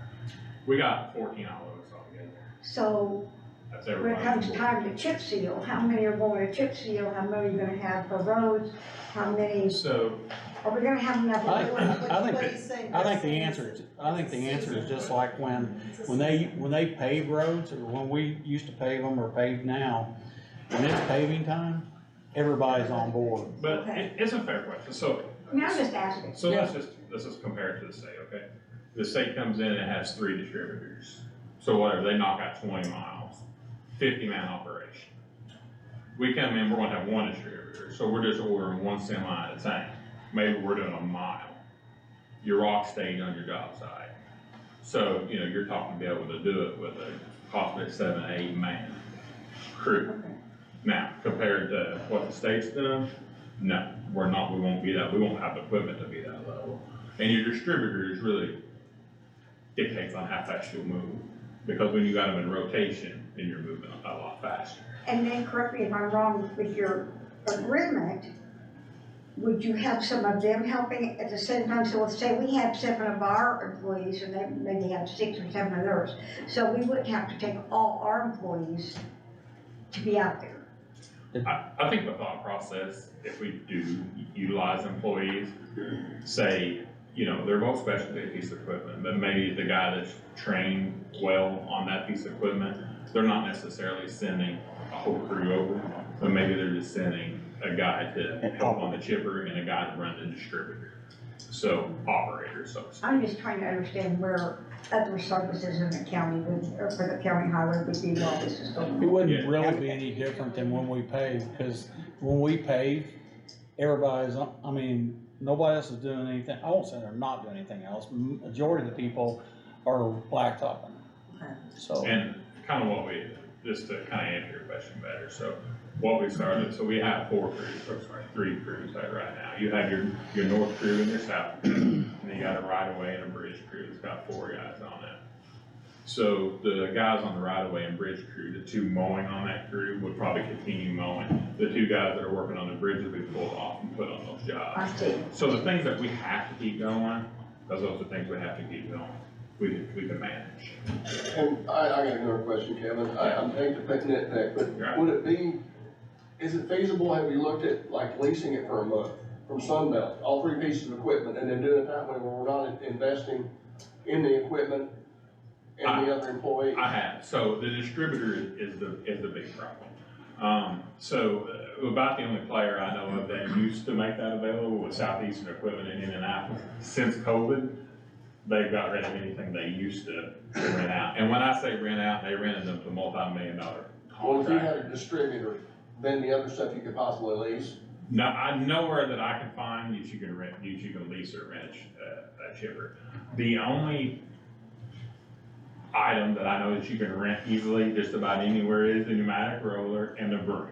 We got 14 allos altogether. So That's when everybody. it comes time to chip seal, how many are going to chip seal? How many are you gonna have for roads? How many, So, are we gonna have enough? I What he's saying, think the answer is just like when they pave roads, or when we used to pave them or pave now, when it's paving time, everybody's on board. but Okay. it's a fair question. So, I mean, I'm just asking. so let's just compare it to the state, okay? The state comes in and it has 3 distributors. So whatever, they knock out 20 miles, 50-man operation. We come in, we're gonna have 1 distributor, so we're just ordering 1 semi at a time. Maybe we're doing a mile. Your rock stayed on your job site. So, you know, you're talking to be able to do it with a possibly 7 or 8 man crew. Okay. Now, compared to what the state's done, no, we won't be that, we won't have the equipment to be that level. And your distributors really dictates on how fast you'll move, because when you got them in rotation, then you're moving a lot faster. And then correct me if I'm wrong, with your agreement, would you have some of them helping at the same time? So let's say we have 7 of our employees and they maybe have 6 or 7 of theirs. So we wouldn't have to take all our employees to be out there. I think the thought process, if we do utilize employees, say, you know, they're both specialty piece of equipment, but maybe the guy that's trained well on that piece of equipment, they're not necessarily sending a whole crew over, but maybe they're just sending a guy to help on the chipper and a guy to run the distributor. So operators, so to speak. I'm just trying to understand where other services in the county would, or for the county highway would be while this is going on. It wouldn't Yeah. really be any different than when we pave, because when we pave, everybody's, I mean, nobody else is doing anything. I won't say they're not doing anything else. Majority of the people are blacktopping. Okay. So, And kind of what we, just to kind of answer your question better, so what we started, so we have 4 crews, or sorry, 3 crews right now. You have your north crew and your south crew, and then you got a right of way and a bridge crew that's got 4 guys on it. So the guys on the right of way and bridge crew, the two mowing on that crew would probably continue mowing. The two guys that are working on the bridges, we pulled off and put on those jobs. I see. So the things that we have to keep going, those are the things we have to keep going. We can manage. And I got another question, Kevin. I'm hate to put nitpick, but would it be, is it feasible, have you looked at like leasing it for a month from Sunbelt, all three pieces of equipment, and then doing it that way where we're not investing in the equipment and the other employee? I have. So the distributor is the big problem. About the only player I know of that used to make that available was Southeastern Equipment in Indianapolis. Since COVID, they've got rid of anything they used to rent out. And when I say rent out, they rented them to multi-million-dollar Well, if you contracts. had a distributor, then the other stuff you could possibly lease. No, I nowhere that I can find that you can rent, you can lease or rent a chipper. The only item that I know that you can rent easily just about anywhere is the pneumatic roller and the broom.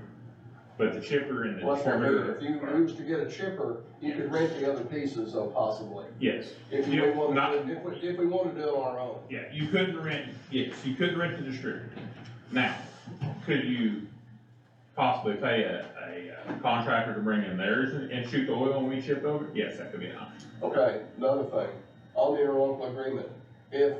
But the chipper and the Well, that's what I mean. distributor. If you used to get a chipper, you could rent the other pieces though possibly. Yes. If Yeah, we wanted, not- if we wanted to do it on our own. Yeah, you couldn't rent, yes, you could rent the distributor. Now, could you possibly pay a contractor to bring in theirs and shoot the oil when we ship over? Yes, that could be an option. Okay, another thing, on the interlocal agreement, if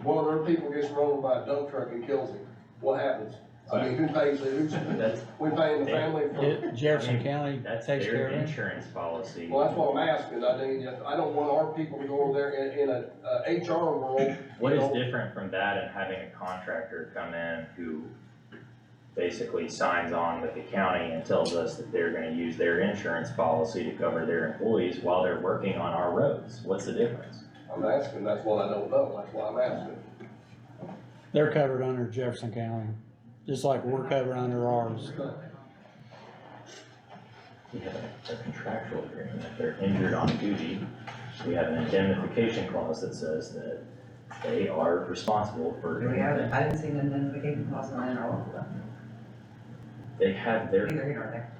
one of our people gets run over by a dump truck and kills him, what happens? I mean, who pays it? That's, We paying the family for? Jefferson County that's takes care their of it. insurance policy. Well, that's what I'm asking. I don't want our people to go over there in a HR world. What you is know. different from that and having a contractor come in who basically signs on with the county and tells us that they're gonna use their insurance policy to cover their employees while they're working on our roads? What's the difference? I'm asking, that's what I don't know, that's why I'm asking. They're covered under Jefferson County, just like we're covered under ours. We have a contractual agreement. If they're injured on duty, we have an indemnification clause that says that they are responsible for. Do we have it? I didn't see an identification clause in our local document. They have their. Neither here nor there.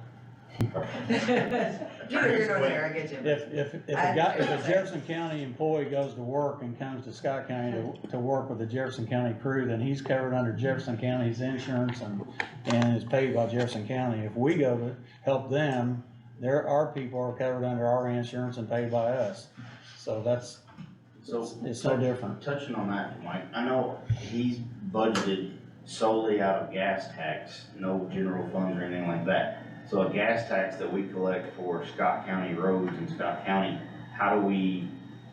Neither here nor there, I get you. If a Jefferson County employee goes to work and comes to Scott County to work with the Jefferson County crew, then he's covered under Jefferson County's insurance and is paid by Jefferson County. If we go to help them, our people are covered under our insurance and paid by us. So it's so different. Touching on that, Mike, I know he's budgeted solely out of gas tax, no general funds or anything like that. So a gas tax that we collect for Scott County roads in Scott County, how do we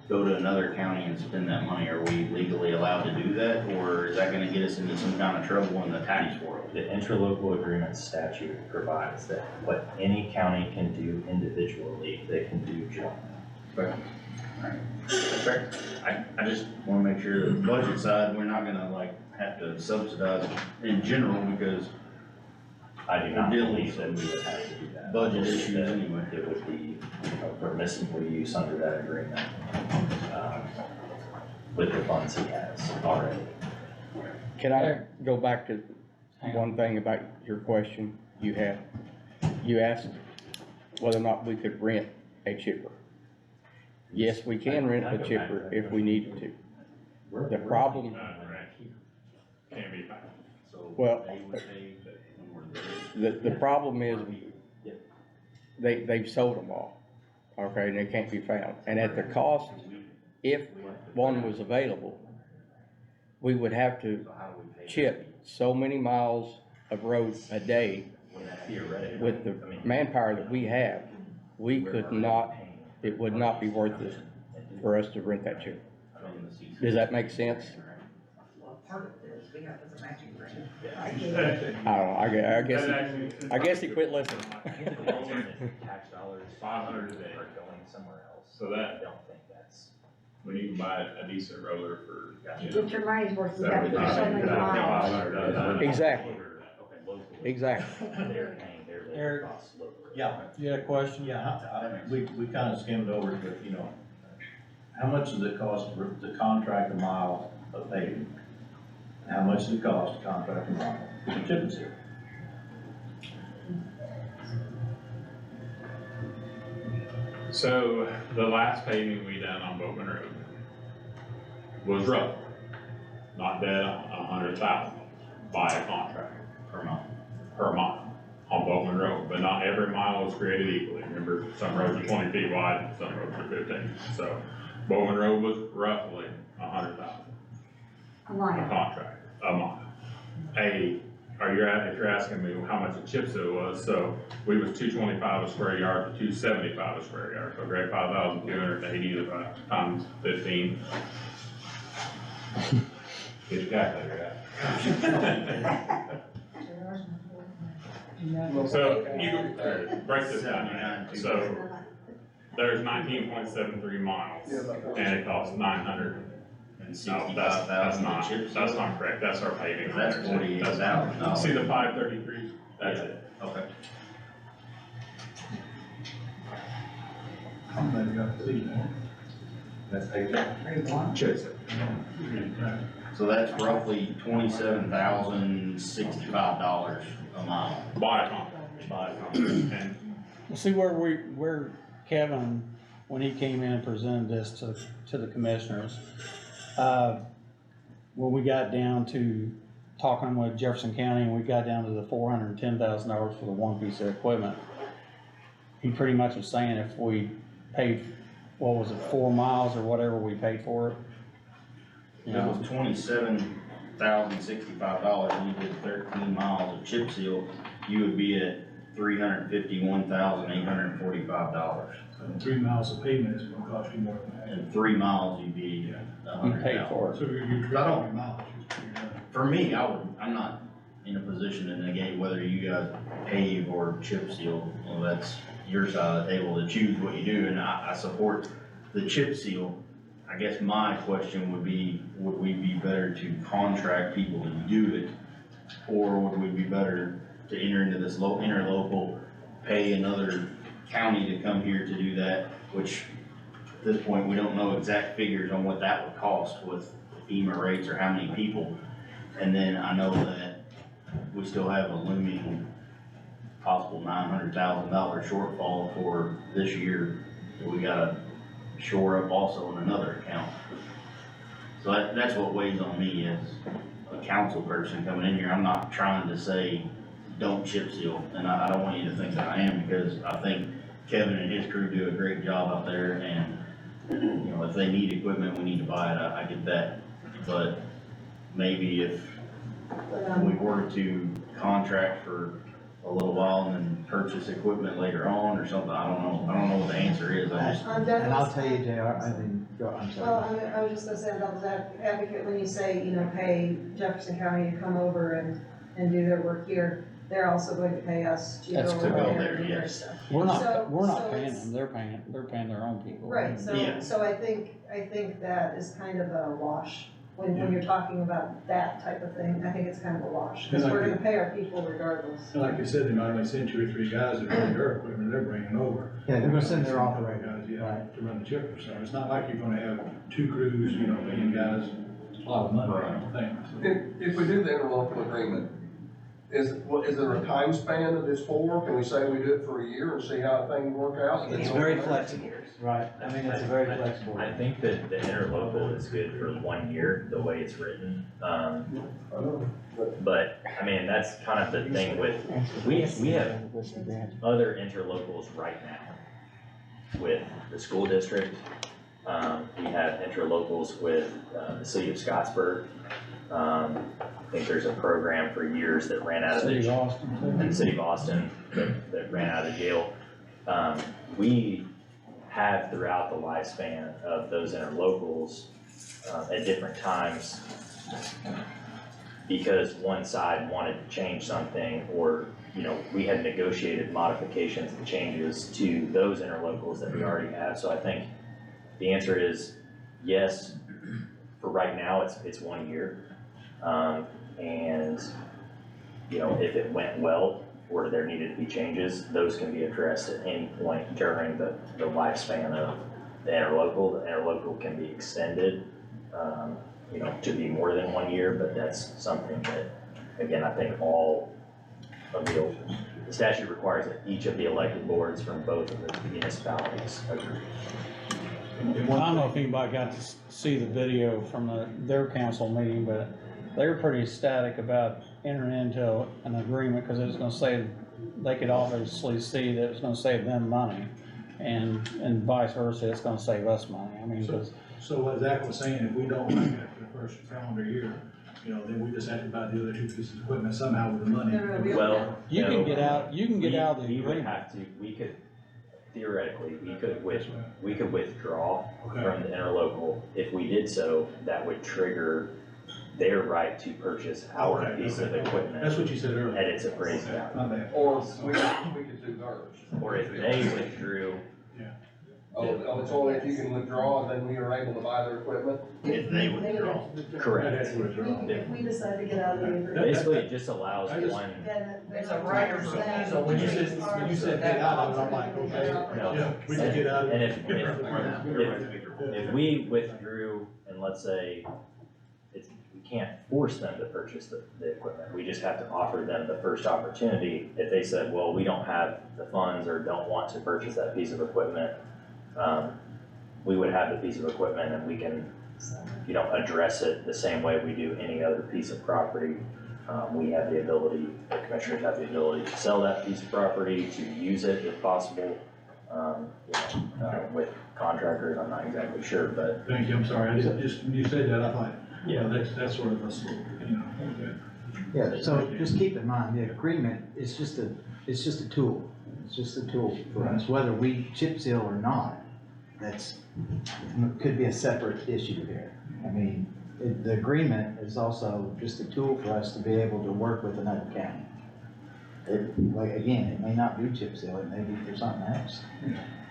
go to another county and spend that money? Are we legally allowed to do that, or is that gonna get us into some kind of trouble in the tax world? The interlocal agreement statute provides that what any county can do individually, they can do jointly. Fair. I just wanna make sure the budget side, we're not gonna like have to subsidize in general because I do not We're dealing believe with that we would have to do that. budget issues anyway. It would be a permissible use under that agreement, with the funds he has already. Can I go back to one thing about your question you had? You asked whether or not we could rent a chipper. Yes, we can rent a chipper if we needed to. The problem, Can't be fine. well, the problem is they've sold them all, okay, and they can't be found. And at the cost, if one was available, we would have to chip so many miles of road a day with the manpower that we have. We could not, it would not be worth it for us to rent that chipper. Does that make sense? Well, part of this, we have as a matching grant. I don't know, I guess he quit listening. Tax dollars. 500 a day. Are going somewhere else. So that- I don't think that's. When you can buy a decent roller for. To get your money's worth, you have to do so many miles. Exactly. Okay, locally. Exactly. They're paying their labor Eric. costs locally. Yeah, You had a question? yeah, we kind of skimmed over it, but, you know, how much does it cost to contract a mile of paving? How much does it cost to contract a mile of chip and seal? So the last paving we done on Bowman Road was rough. not dead, 100,000 by a contract per month on Bowman Road, but not every mile is created equally. Remember, some roads are 20 feet wide, some roads are 15. So Bowman Road was roughly 100,000 A a mile. contract, a month. If you're asking me how much a chip seal was, so we was 225 a square yard to 275 a square yard, so grade 5,280 times 15. Get your calculator out. So you can break this down, so there's 19.73 miles and it costs 900. No, that's not correct, that's our paving. That's $48,000. See the 533, that's it. Okay. I'm glad you got to see that. That's page. Chip seal. So that's roughly $27,065 a mile. By a contract. And See where Kevin, when he came in and presented this to the commissioners, when we got down to talking with Jefferson County and we got down to the $410,000 for the one piece of equipment, he pretty much was saying if we paid, what was it, 4 miles or whatever we paid for it? If it was $27,065 and you did 13 miles of chip seal, you would be at $351,845. So 3 miles of pavement is gonna cost you more than that. And 3 miles, you'd be You $100,000. paid for it. So you're I don't- your mileage. For me, I'm not in a position to negate whether you guys pave or chip seal. Well, that's your side of the table to choose what you do, and I support the chip seal. I guess my question would be, would we be better to contract people to do it? Or would we be better to enter into this interlocal, pay another county to come here to do that, which at this point, we don't know exact figures on what that would cost with FEMA rates or how many people. And then I know that we still have a looming possible $900,000 shortfall for this year that we gotta shore up also in another account. So that's what weighs on me as a council person coming in here. I'm not trying to say, don't chip seal, and I don't want you to think that I am, because I think Kevin and his crew do a great job out there, and, you know, if they need equipment, we need to buy it, I get that. But maybe if we were to contract for a little while and then purchase equipment later on or something, I don't know what the answer is, I just. And I'll tell you, JR, I mean, I'm sorry. Well, I was just gonna say, devil's advocate, when you say, pay Jefferson County to come over and do their work here, they're also going to pay us to That's go to over go there there, and do their yes. stuff. We're So- not so paying it's- them, they're paying their own people. Right, Yeah. so I think that is kind of a wash, when you're talking about that type of thing, I think it's kind of a wash, because And we're like- gonna pay our people regardless. And like you said, they not only send 2 or 3 guys to run their equipment, they're bringing over. Yeah, they're gonna send their Other operator, guys, yeah, right. to run the chipper, so it's not like you're gonna have 2 crews, paying guys a lot of money, I don't think. So- If we do the interlocal agreement, is there a time span that it's for? Can we say we do it for a year and see how things work out? It's very flexible, right, I mean, it's a very flexible. I think that the interlocal is good for 1 year, the way it's written. But, I mean, that's kind of the thing with, we have other interlocals right now with the school district. We have interlocals with, the city of Scottsburg. I think there's a program for years that ran out of City of the, Austin, too. and the city of Austin that ran out of jail. We have throughout the lifespan of those interlocals, at different times, because one side wanted to change something, or, we had negotiated modifications and changes to those interlocals that we already have. So I think the answer is yes, for right now, it's 1 year. And, if it went well, or there needed to be changes, those can be addressed at any point during the lifespan of the interlocal. The interlocal can be extended, to be more than 1 year, but that's something that, again, I think all of the statute requires that each of the elected boards from both of the municipalities agree. And I one don't know thing- if anybody got to see the video from their council meeting, but they were pretty ecstatic about entering into an agreement, cause it was gonna save, they could obviously see that it was gonna save them money. And vice versa, it's gonna save us money, I mean, cause, So what Zach was saying, if we don't like it after the first calendar year, you know, then we just have to buy the other two pieces of equipment somehow with the money. Well, you can no, get out of the we would agreement. have to, we could, theoretically, we could withdraw Okay. from the interlocal. If we did so, that would trigger their right to purchase our Okay, piece of okay. equipment That's what you said earlier. at its appraised Okay, value. my bad. Or we could do theirs. Or if they withdrew, Oh, it's only if you can withdraw and then we are able to buy their equipment? If they withdraw. correct. That's what it's wrong. If we decide to get out of the agreement, Basically, it just allows I just- one, then. It's a right of refusal. So when you said get out of it, I'm like, okay, No. yeah, we can get out of it. and if we withdrew, and let's say, we can't force them to purchase the equipment, we just have to offer them the first opportunity. If they said, well, we don't have the funds or don't want to purchase that piece of equipment, we would have the piece of equipment and we can, address it the same way we do any other piece of property. We have the ability, the commissioners have the ability to sell that piece of property, to use it if possible. With contractors, I'm not exactly sure, but Thank you, I'm sorry, I just, when you said that, I thought, that's sort of a, okay. Yeah, so just keep in mind, the agreement is just a tool. It's just a tool for us, whether we chip seal or not, could be a separate issue here. I mean, the agreement is also just a tool for us to be able to work with another county. It may not be chip seal, it may be for something else.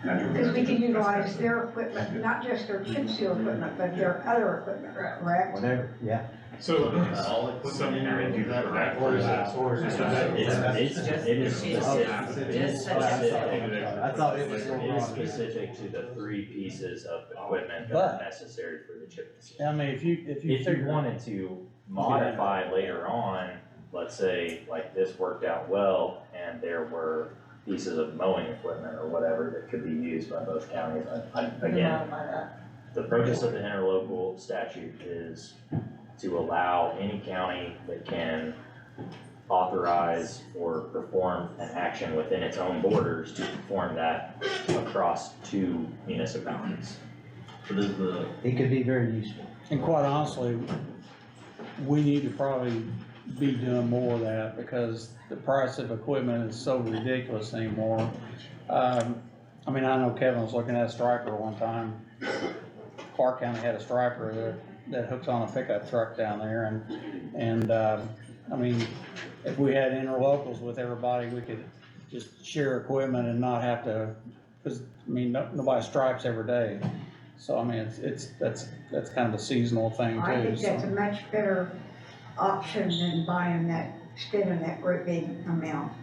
Because we can utilize their equipment, not just their chip seal equipment, but their other equipment, correct? Whatever, yeah. So, All equipment in there, and do that right? Or is that- it is specific. Just I thought it was. It is specific to the three pieces of equipment that are necessary for the chip seal. I mean, if you If you figure, wanted to modify later on, let's say, like this worked out well, and there were pieces of mowing equipment or whatever that could be used by both counties, again, Modify that. the purpose of the interlocal statute is to allow any county that can authorize or perform an action within its own borders to perform that across two municipalities. So does the, It could be very useful. and quite honestly, we need to probably be doing more of that because the price of equipment is so ridiculous anymore. I mean, I know Kevin was looking at a striker one time. Clark County had a striker that hooks on a pickup truck down there and I mean, if we had interlocals with everybody, we could just share equipment and not have to, cause I mean, nobody stripes every day. So I mean, that's kind of a seasonal thing too. I think so. that's a much better option than buying that, spending that great big amount.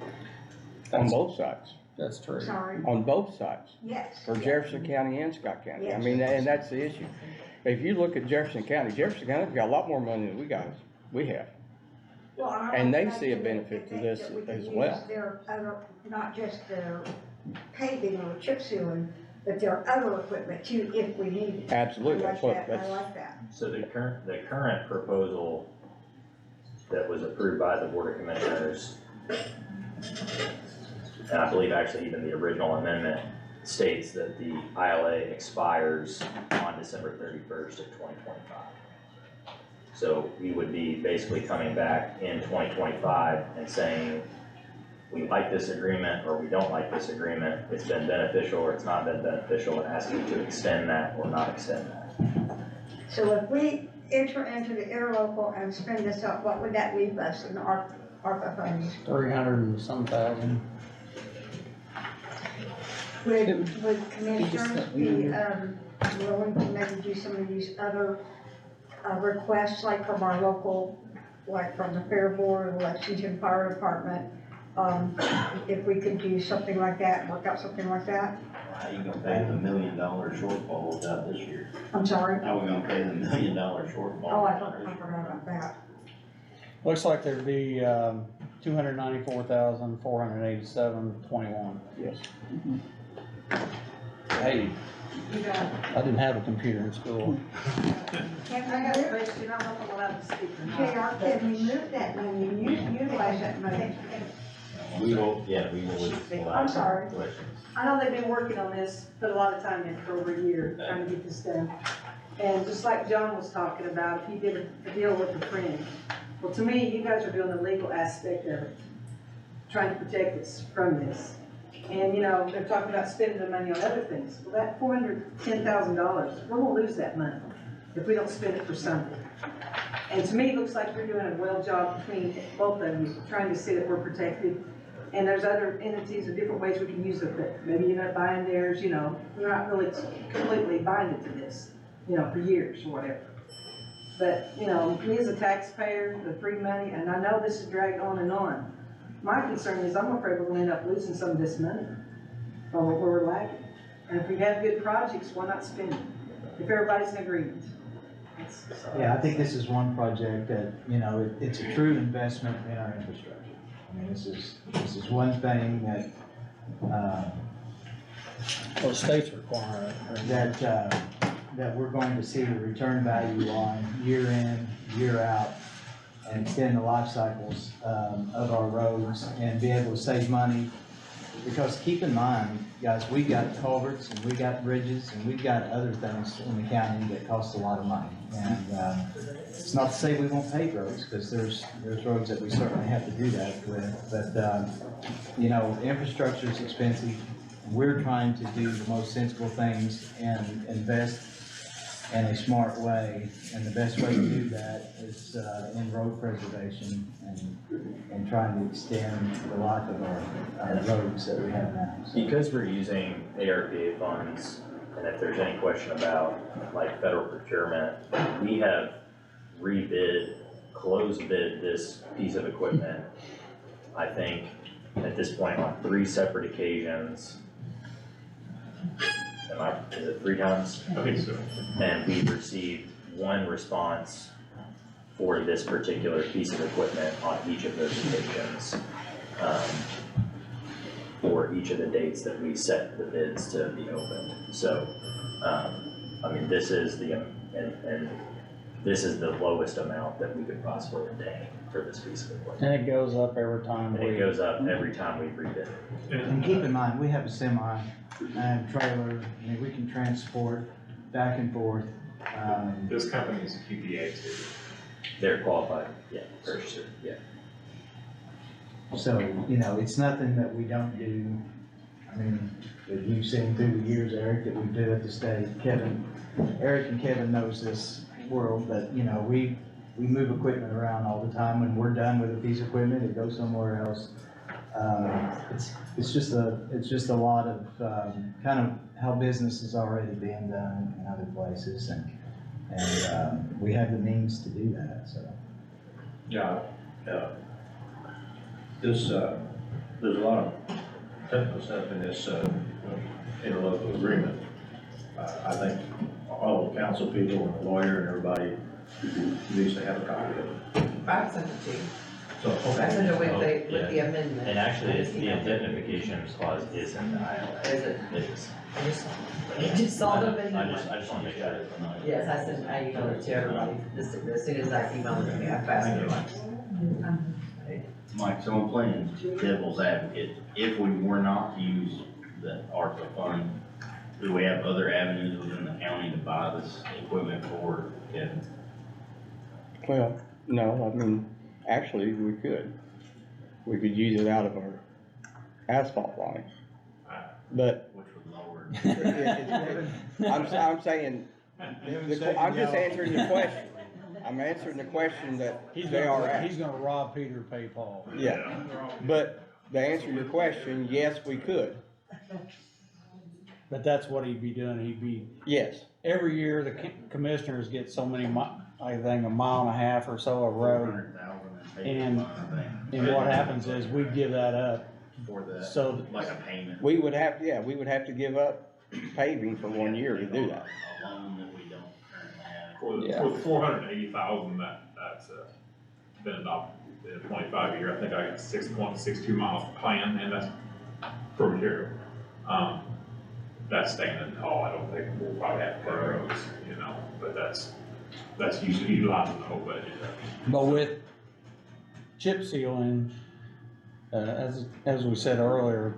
On both sides, That's true. Sorry, on both sides, yes. for Jefferson County and Scott County. I Yes. mean, and that's the issue. If you look at Jefferson County's got a lot more money than we have. Well, I And they would see a imagine benefit to that this that we could as use well. Their other, not just their paving or chip sealing, but their other equipment too, if we need it. Absolutely, I that's like what, that, I that's, like that. So the current proposal that was approved by the Board of Commissioners, and I believe actually even the original amendment states that the ILA expires on December 31st of 2025. So we would be basically coming back in 2025 and saying, we like this agreement or we don't like this agreement, it's been beneficial or it's not been beneficial, and asking to extend that or not extend that. So if we enter into the interlocal and spend this up, what would that leave us in ARPA funds? 300 and some thousand. Would commissioners be, willing to maybe do some of these other, requests, like from our local, like from the Fair Board, the Lexington Fire Department? If we could do something like that, work out something like that? How you gonna pay the $1 million shortfall without this year? I'm sorry? How we gonna pay the $1 million shortfall? Oh, I forgot about that. Looks like there'd be, 294,487.21. yes. Hey, You got it. I didn't have a computer in school. I got a question, I don't know if I'm allowed to speak or not. JR, can we move that money and utilize that money? We will, yeah, we will allow I'm sorry. questions. I know they've been working on this, put a lot of time in for over a year, trying to get this done. And just like John was talking about, if you did a deal with a friend, well, to me, you guys are doing the legal aspect of it, trying to protect us from this. And, you know, they're talking about spending the money on other things. Well, that $410,000, we're gonna lose that money if we don't spend it for something. And to me, it looks like you're doing a well job between both of you, trying to see that we're protected. And there's other entities or different ways we can use it, but maybe you're not buying theirs, you know, we're not really completely binded to this, you know, for years or whatever. But, you know, me as a taxpayer, the free money, and I know this is dragged on and on. My concern is I'm afraid we're gonna end up losing some of this money, or what we're lacking. And if we have good projects, why not spend it? If everybody's in agreement. Yeah, I think this is one project that, you know, it's a true investment in our infrastructure. I mean, this is one thing that, Well, the state's requiring it. that we're going to see the return value on year in, year out, and extend the life cycles, of our roads and be able to save money. Because keep in mind, guys, we got culverts and we got bridges and we've got other things in the county that cost a lot of money. And, it's not to say we won't pave roads, because there's roads that we certainly have to do that with. But, you know, infrastructure is expensive. We're trying to do the most sensible things and invest in a smart way. And the best way to do that is, in road preservation and trying to extend the life of our roads that we have now. So, Because we're using ARPA funds, and if there's any question about like federal procurement, we have closed bid this piece of equipment, I think, at this point on 3 separate occasions. Is it 3 times? I think so. And we've received 1 response for this particular piece of equipment on each of those occasions. For each of the dates that we set the bids to be opened. So, I mean, this is and this is the lowest amount that we could possibly obtain for this piece of equipment. And it goes up every time And it goes up every time we rebid it. and keep in mind, we have a semi and trailer, I mean, we can transport back and forth. This company is QPA too. They're qualified, yeah, purchaser, yeah. So, you know, it's nothing that we don't do. I mean, that you've seen through the years, Eric, that we do at the state. Eric and Kevin knows this world, but, you know, we move equipment around all the time. When we're done with a piece of equipment, it goes somewhere else. It's just a lot of, kind of how business is already being done in other places, and we have the means to do that, so. Yeah, there's a lot of technical stuff in this, interlocal agreement. I think all the council people and the lawyer and everybody needs to have a copy of it. I sent it to you. So, I sent it with the amendment. And actually, the indemnification clause is in the ILA. Is it? It is. I just saw the I amendment. just wanna make sure. Yes, I emailed it to everybody, as soon as I emailed it to me, I passed it on. Mike, so I'm playing devil's advocate. If we were not to use the ARPA fund, do we have other avenues within the county to buy this equipment for? Well, no, I mean, actually, we could. We could use it out of our asphalt line. But Which would lower. I'm saying, I'm just answering the question. I'm answering the question that they are He's asking. gonna rob Peter to pay Paul. Yeah, but to answer your question, yes, we could. But that's what he'd be doing, Yes, every year, the commissioners get so many I think 1.5 miles or so of road. And what happens is we give that up, For that, so, like a payment. we would have to give up paving for 1 year to do that. A loan that we don't currently have. For the 480,000, that's been adopted in a 25-year, I think I got 6.62 miles plan, and that's for material. that's standing tall, I don't think we'll probably have to cut roads, you know, but that's usually utilizing the whole budget. But with chip sealing, as we said earlier,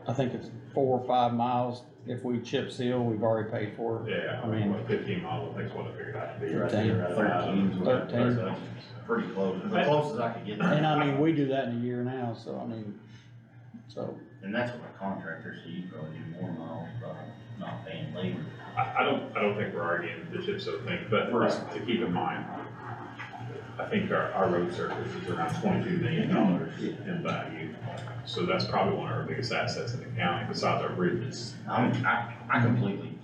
I think it's 4 or 5 miles, if we chip seal, we've already paid for it. Yeah, I mean, 15 miles, I think is what I figured out to be right 13. there. 13. Pretty close, the closest I could get. And I mean, we do that in a year now, so I mean, And that's with a contractor, so you probably do more miles by not paying labor. I don't think we're arguing the chip seal thing, but for us to keep in mind, I think our road surface is around $22 million in value. So that's probably one of our biggest assets in the county, besides our bridges, I completely,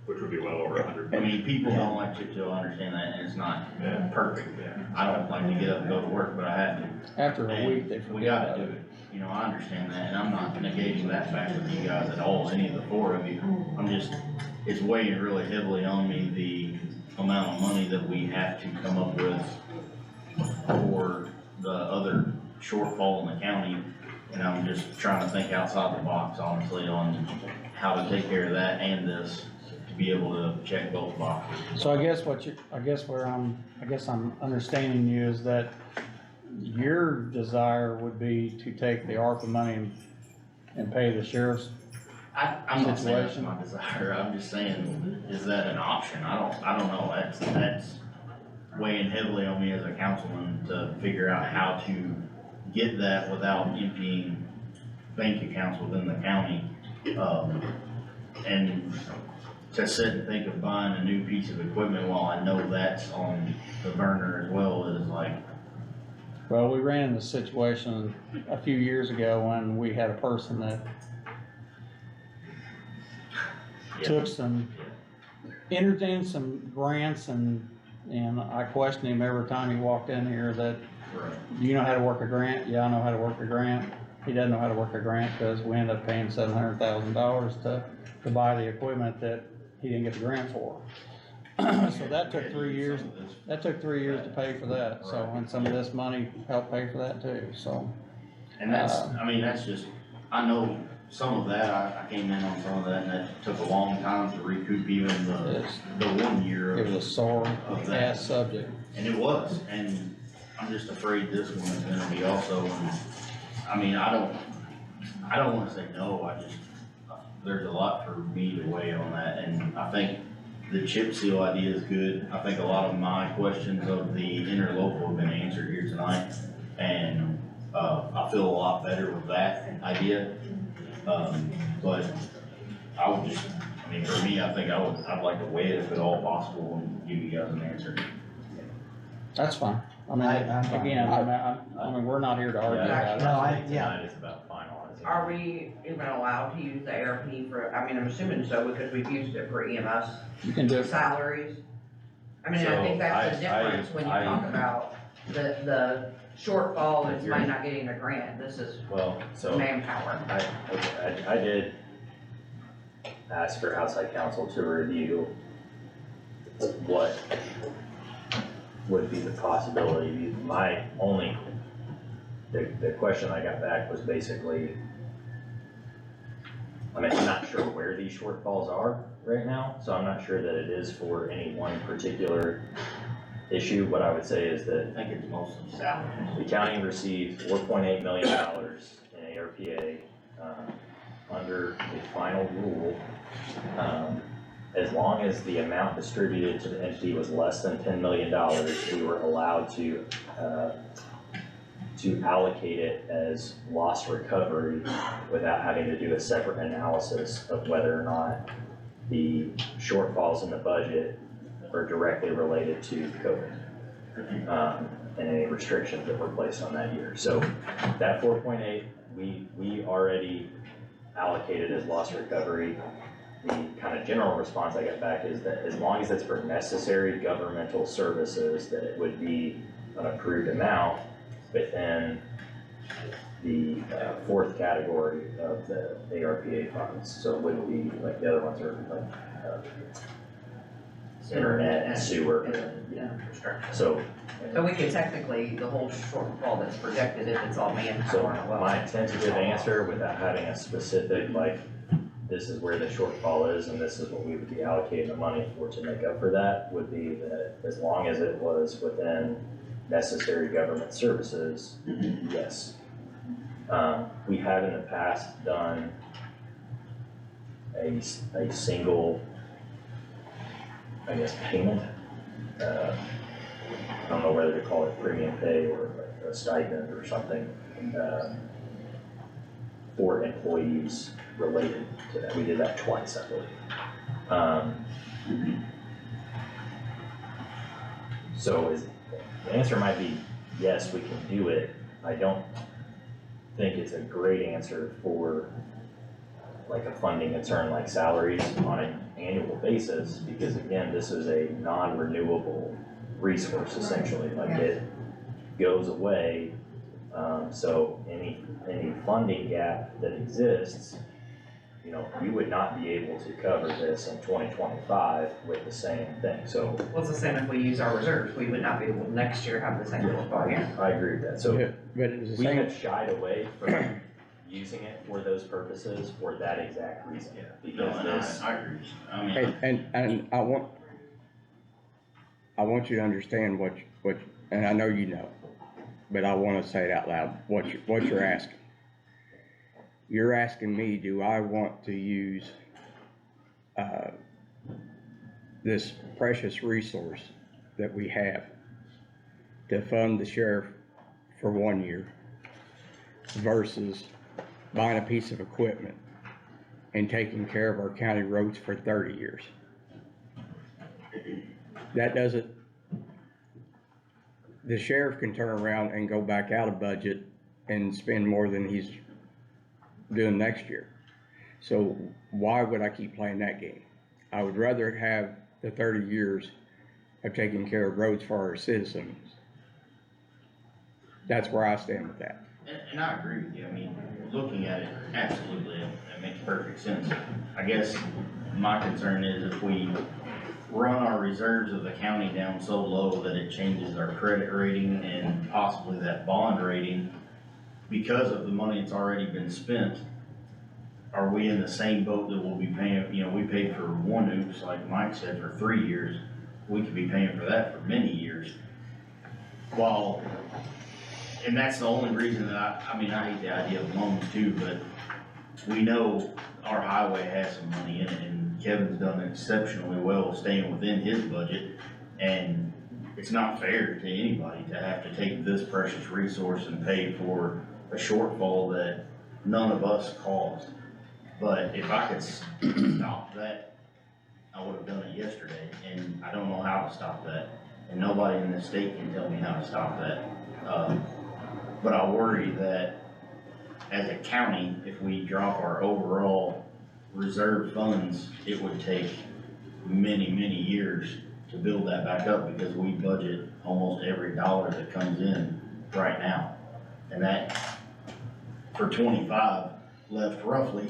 which would be well over 100 I million. mean, people don't like chip seal, I understand that, and it's not perfect. I don't like to get up and go to work, but I have to. after a week, they We forget gotta about do it. it, you know, I understand that, and I'm not negating that fact with you guys at all, any of the four of you. I'm just, it's weighing really heavily on me, the amount of money that we have to come up with for the other shortfall in the county. And I'm just trying to think outside the box, honestly, on how to take care of that and this, to be able to check both boxes. So I guess I'm understanding you is that your desire would be to take the ARPA money and pay the sheriff's. I'm not saying that's Situation. my desire, I'm just saying, is that an option? I don't know, that's weighing heavily on me as a councilman to figure out how to get that without emptying bank accounts within the county. And to sit and think of buying a new piece of equipment while I know that's on the burner as well is like, Well, we ran into a situation a few years ago when we had a person that entertained some grants and I questioned him every time he walked in here that, do you know how to work a grant? Yeah, I know how to work a grant. He doesn't know how to work a grant because we ended up paying $700,000 to buy the equipment that he didn't get the grant for. So that took 3 years, to pay for that, so, and some of this money helped pay for that too, so. and that's, I mean, that's just, I know some of that, I came in on some of that and that took a long time to recoup even the 1 year It was a sore of that. ass subject. And it was, and I'm just afraid this one is gonna be also, and, I mean, I don't wanna say no, there's a lot for me to weigh on that, and I think the chip seal idea is good. I think a lot of my questions of the interlocal have been answered here tonight, and, I feel a lot better with that idea. But I would just, I mean, for me, I think I'd like to weigh it if at all possible and give you guys an answer. That's fine. I mean, I'm fine. again, I mean, we're not here to argue about it. Tonight is about finalizing. Are we even allowed to use the ARP for, I mean, I'm assuming so, because we've used it for EMS You can do it. salaries. I mean, I think that's the difference when you talk about the shortfall is by not getting a grant, this is Well, so manpower. I did ask for outside counsel to review what would be the possibility. My only, the question I got back was basically, I mean, I'm not sure where these shortfalls are right now, so I'm not sure that it is for any one particular issue. What I would say is that I think it's mostly salary. the county received $4.8 million in ARPA, under the final rule. As long as the amount distributed to the entity was less than $10 million, we were allowed to allocate it as loss recovery without having to do a separate analysis of whether or not the shortfalls in the budget are directly related to COVID, and any restrictions that were placed on that year. So that 4.8, we already allocated as loss recovery. The kind of general response I got back is that as long as it's for necessary governmental services, that it would be an approved amount within the fourth category of the ARPA funds. So it wouldn't be like the other ones are like internet and sewer. Infrastructure. So, So we could technically, the whole shortfall that's projected, if it's all so manpower and well. my tentative answer without having a specific, like, this is where the shortfall is and this is what we would be allocating the money for to make up for that, would be that as long as it was within necessary government services, yes. We have in the past done a single, I guess, payment. I don't know whether to call it premium pay or a stipend or something, for employees related to that. We did that twice, I believe. So the answer might be, yes, we can do it. I don't think it's a great answer for like a funding concern like salaries on an annual basis, because again, this is a non-renewable resource essentially, like it goes away. So any funding gap that exists, you know, you would not be able to cover this in 2025 with the same thing, so. Well, it's the same if we use our reserves, we would not be able to next year have the same shortfall here. I agree with that, so But it's the we same, have shied away from using it for those purposes for that exact reason. No, Because and this, I agree. I mean, and I want you to understand what, and I know you know, but I wanna say it out loud, what you're asking. You're asking me, do I want to use, this precious resource that we have to fund the sheriff for 1 year versus buying a piece of equipment and taking care of our county roads for 30 years? That doesn't, the sheriff can turn around and go back out of budget and spend more than he's doing next year. So why would I keep playing that game? I would rather have the 30 years of taking care of roads for our citizens. That's where I stand with that. and I agree with you. I mean, looking at it, absolutely, it makes perfect sense. I guess my concern is if we run our reserves of the county down so low that it changes our credit rating and possibly that bond rating because of the money that's already been spent, are we in the same boat that we'll be paying, you know, we paid for one oops, like Mike said, for 3 years. We could be paying for that for many years. While, and that's the only reason that I mean, I hate the idea of loans too, but we know our highway has some money in it, and Kevin's done exceptionally well staying within his budget. And it's not fair to anybody to have to take this precious resource and pay for a shortfall that none of us caused. But if I could stop that, I would have done it yesterday, and I don't know how to stop that. And nobody in this state can tell me how to stop that. But I worry that as a county, if we drop our overall reserve funds, it would take many, many years to build that back up, because we budget almost every dollar that comes in right now. And that, for 25, left roughly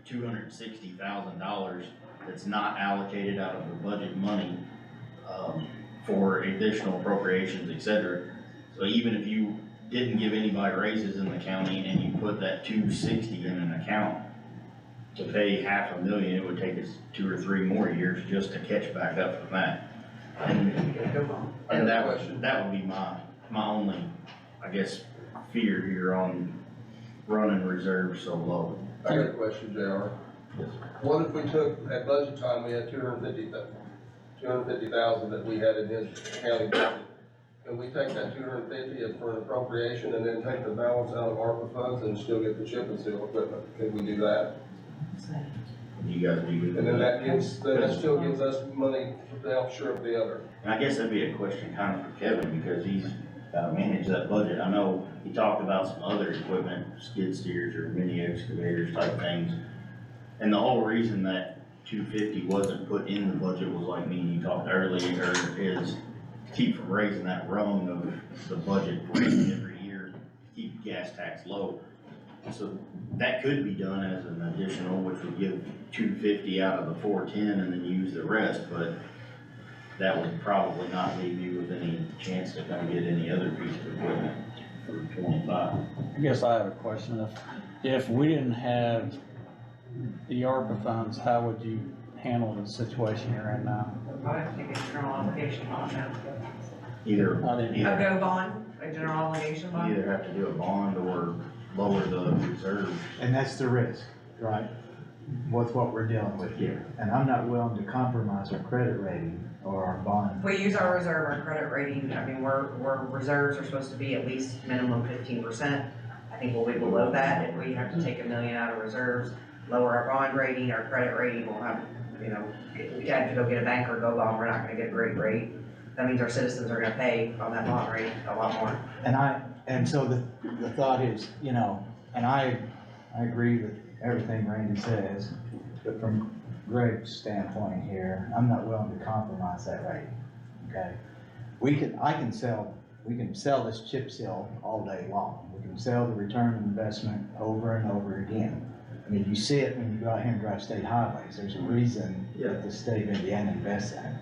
$260,000 that's not allocated out of the budget money, for additional appropriations, et cetera. So even if you didn't give anybody raises in the county and you put that 260 in an account to pay $500,000, it would take us 2 or 3 more years just to catch back up from that. And that would be my only, I guess, fear here on running reserves so low. I got a question, JR. What if we took, at budget time, we had 250,000 that we had in his county budget? Can we take that 250 for an appropriation and then take the balance out of ARPA funds and still get the chip and seal equipment? Can we do that? You guys be good with And then that? that still gives us money to help shore up the other. And I guess that'd be a question kind of for Kevin, because he's gotta manage that budget. I know he talked about some other equipment, skid steers or mini excavators type things. And the whole reason that 250 wasn't put in the budget was, like me and you talked earlier, is to keep from raising that rung of the budget every year, keep gas tax low. So that could be done as an additional, which would give 250 out of the 410 and then use the rest. But that would probably not leave you with any chance to come get any other piece of equipment for 25. I guess I have a question. If we didn't have the ARPA funds, how would you handle the situation you're in now? I think it's general obligation bond now. Either, I didn't- A either, go bond, a general obligation you bond? either have to do a bond or lower the reserve. And that's the risk, right? With what we're dealing with here. And I'm not willing to compromise our credit rating or our bond. If we use our reserve, our credit rating, I mean, reserves are supposed to be at least minimum 15%. I think we'll be below that if we have to take $1 million out of reserves, lower our bond rating, our credit rating will have, you know, if we had to go get a bank or go bond, we're not gonna get a great rate. That means our citizens are gonna pay on that bond rate a lot more. And so the thought is, you know, and I agree with everything Randy says, but from Greg's standpoint here, I'm not willing to compromise that rating, okay? We can sell this chip seal all day long. We can sell the return on investment over and over again. I mean, you see it when you go out here and drive state highways. There's a reason that the state of Indiana invests in it.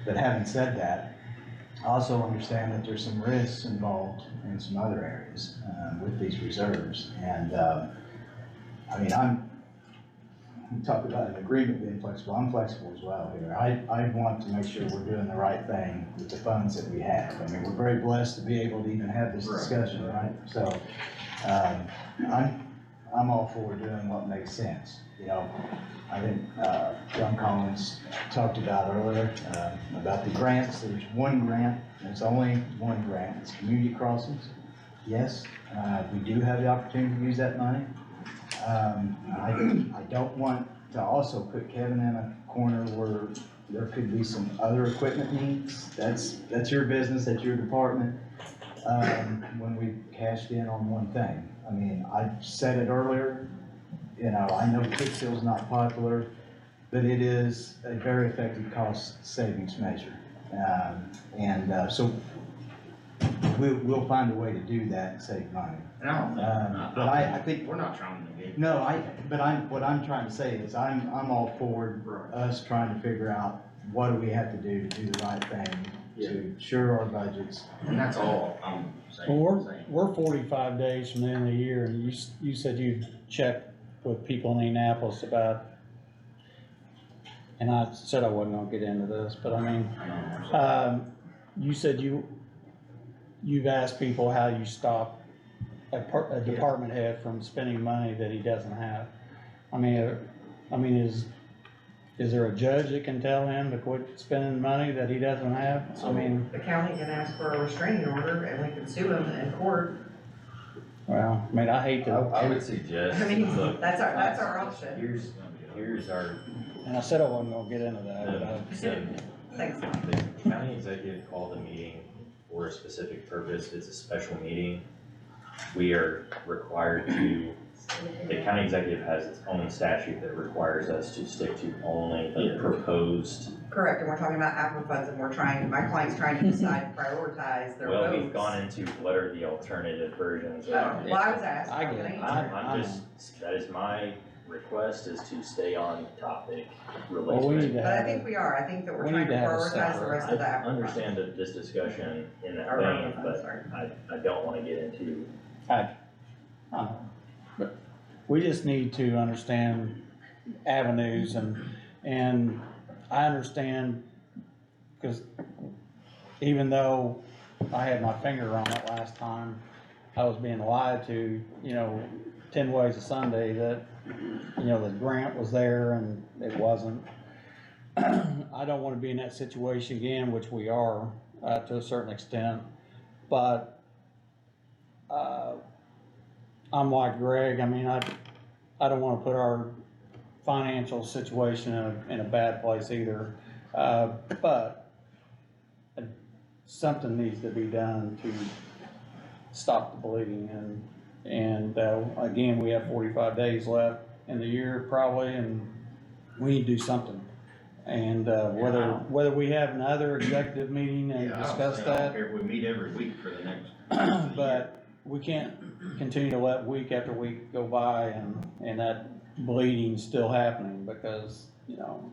But having said that, I also understand that there's some risks involved in some other areas, with these reserves. And, I mean, we talk about an agreement being flexible. I'm flexible as well here. I want to make sure we're doing the right thing with the funds that we have. I mean, we're very blessed to be able to even have this discussion, right? So, I'm all for doing what makes sense. You know, I think, John Collins talked about earlier, about the grants. There's one grant, there's only one grant, it's community crossings. Yes, we do have the opportunity to use that money. I don't want to also put Kevin in a corner where there could be some other equipment needs. That's your business, that's your department, when we cashed in on one thing. I mean, I said it earlier, you know, I know chip seal's not popular, but it is a very effective cost savings measure. So we'll find a way to do that and save money. But I think, We're not trying to negate. no, what I'm trying to say is I'm all for us trying to figure out what do we have to do to do the right thing to ensure our budgets. And that's all I'm saying. Well, we're 45 days from the end of the year, and you said you checked with people in Indianapolis about, and I said I wasn't gonna get into this, but I mean, you said you've asked people how you stop a department head from spending money that he doesn't have. I mean, is there a judge that can tell him to quit spending money that he doesn't have? I mean, The county can ask for a restraining order and we can sue him in court. well, I mean, I hate to, I would suggest, I mean, look, that's our option. here's our, and I said I wasn't gonna get into that, but Thanks. the county executive called a meeting for a specific purpose. It's a special meeting. We are required to, the county executive has its own statute that requires us to stick to only the proposed. Correct, and we're talking about ARPA funds and my client's trying to decide to prioritize their votes. Well, we've gone into what are the alternative versions. Well, I was asked. I get it. I'm just, that is my request, is to stay on topic well, we related. need to But I have, think we are, I think that we're We trying need to to have a prioritize the separate- rest of the I ARPA funds. understand that this discussion in that Or ARPA vein, funds, but sorry. I don't wanna get into. but we just need to understand avenues and I understand, cause even though I had my finger on it last time, I was being lied to, you know, 10 ways a Sunday that, you know, the grant was there and it wasn't. I don't wanna be in that situation again, which we are, to a certain extent, but, I'm like Greg, I mean, I don't wanna put our financial situation in a bad place either, but something needs to be done to stop the bleeding, and again, we have 45 days left in the year probably, and we need to do something. And, whether we have another executive meeting and discuss I don't that, care if we meet every week for the next. but we can't continue to let week after week go by and that bleeding's still happening, because, you know,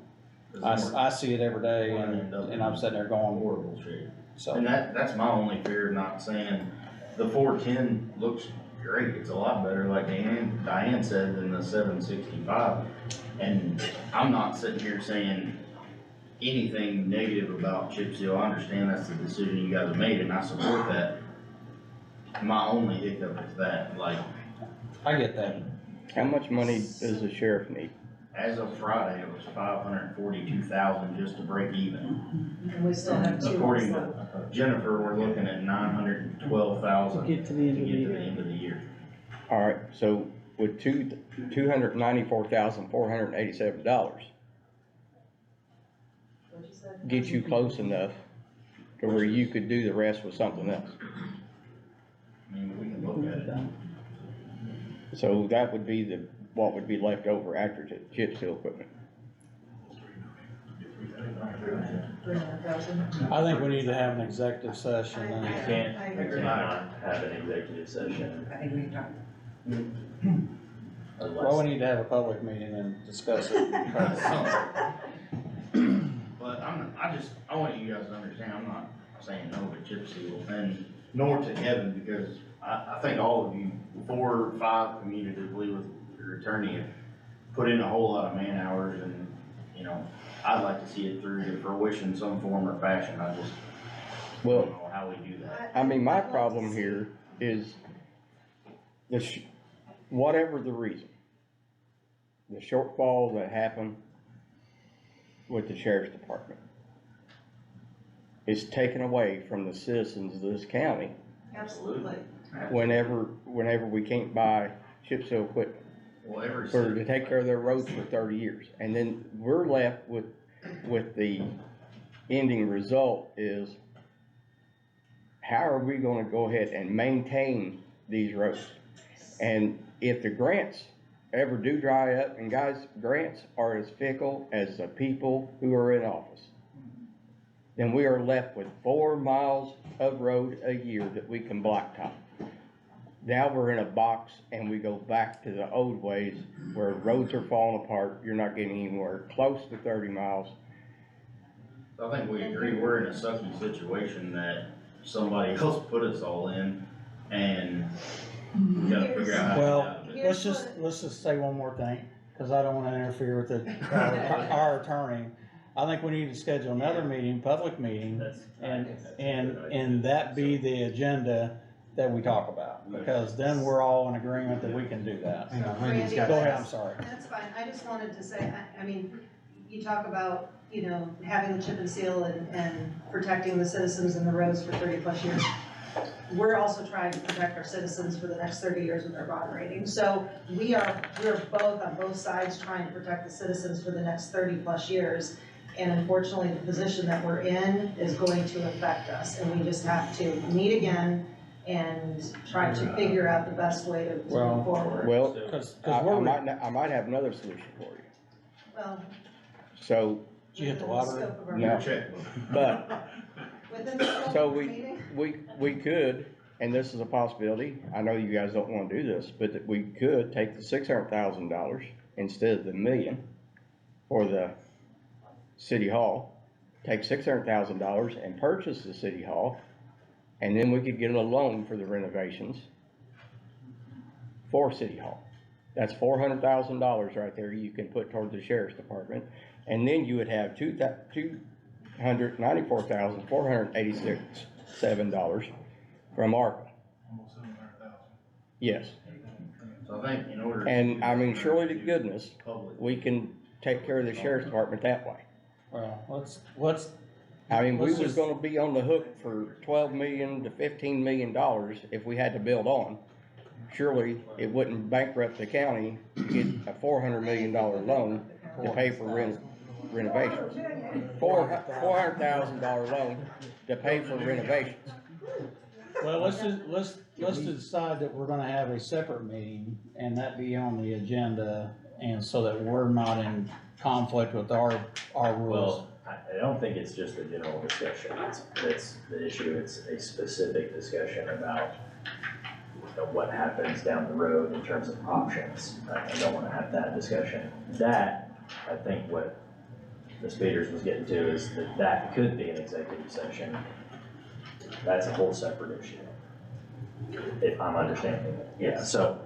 I see it every day and I'm sitting there going, Horrible shape. so. And that's my only fear, not saying, the 410 looks great, it's a lot better, like Diane said, than the 765. And I'm not sitting here saying anything negative about chip seal, I understand that's the decision you guys have made, and I support that. My only hiccup is that, like, I get that. How much money does the sheriff need? as of Friday, it was 542,000 just to break even. And we still have 2 months According left. to Jennifer, we're looking at 912,000 To get to the end of the year. end of the year. Alright, so with $294,487, What'd you say? get you close enough to where you could do the rest with something else. I mean, we can look at it. So that would be what would be left over after chip seal equipment. 300,000. I think we need to have an executive session You and, can't, I you agree. cannot have an executive session I think we talked. well, we unless, need to have a public meeting and discuss it. But I want you guys to understand, I'm not saying no to chip seal, and nor to Kevin, because I think all of you, 4 or 5 communicatively with your attorney, have put in a whole lot of man hours, and, you know, I'd like to see it through to fruition in some form or fashion, I just don't know how we do that. I mean, my problem here is whatever the reason, the shortfall that happened with the sheriff's department is taken away from the citizens of this county Absolutely. whenever we can't buy chip seal equipment Well, every to take care of their roads for 30 years. And then we're left with the ending result is, how are we gonna go ahead and maintain these roads? And if the grants ever do dry up, and guys, grants are as fickle as the people who are in office, then we are left with 4 miles of road a year that we can blacktop. Now we're in a box and we go back to the old ways where roads are falling apart, you're not getting anywhere close to 30 miles. I think we agree, we're in a sucky situation that somebody else put us all in, and we gotta figure out how to get out of it. let's just say one more thing, cause I don't wanna interfere with our attorney. I think we need to schedule another meeting, public meeting, and that be the agenda that we talk about, because then we're all in agreement that we can do that. Hang on, Randy, Randy's got. Go ahead, I'm sorry. That's fine, I just wanted to say, I mean, you talk about, you know, having the chip and seal and protecting the citizens and the roads for 30+ years. We're also trying to protect our citizens for the next 30 years with our bond rating. So we're both on both sides trying to protect the citizens for the next 30+ years. And unfortunately, the position that we're in is going to affect us, and we just have to meet again and try to figure out the best way to Well, move forward. Well, Cause I we're, might have another solution for you. Well, So, did you hit the within lottery? scope of our- No. Checkbook. but, Within the scope so of the meeting? we could, and this is a possibility, I know you guys don't wanna do this, but that we could take the $600,000 instead of the $1 million for the city hall, take $600,000 and purchase the city hall, and then we could get a loan for the renovations for city hall. That's $400,000 right there you can put toward the sheriff's department, and then you would have $294,487 from ARPA. Almost 700,000. Yes, So I think in order. and I mean, surely to goodness, Public. we can take care of the sheriff's department that way. Well, let's, I mean, we Let's was just- gonna be on the hook for $12 million to $15 million if we had to build on. Surely, it wouldn't bankrupt the county to get a $400 million loan to pay for renovations. $400,000 loan to pay for renovations. well, let's decide that we're gonna have a separate meeting, and that be on the agenda, and so that we're not in conflict with our rules. well, I don't think it's just a general discussion, that's the issue, it's a specific discussion about, you know, what happens down the road in terms of options. I don't wanna have that discussion. That, I think what Ms. Peters was getting to is that that could be an executive session. That's a whole separate issue. If I'm understanding it, yeah, so.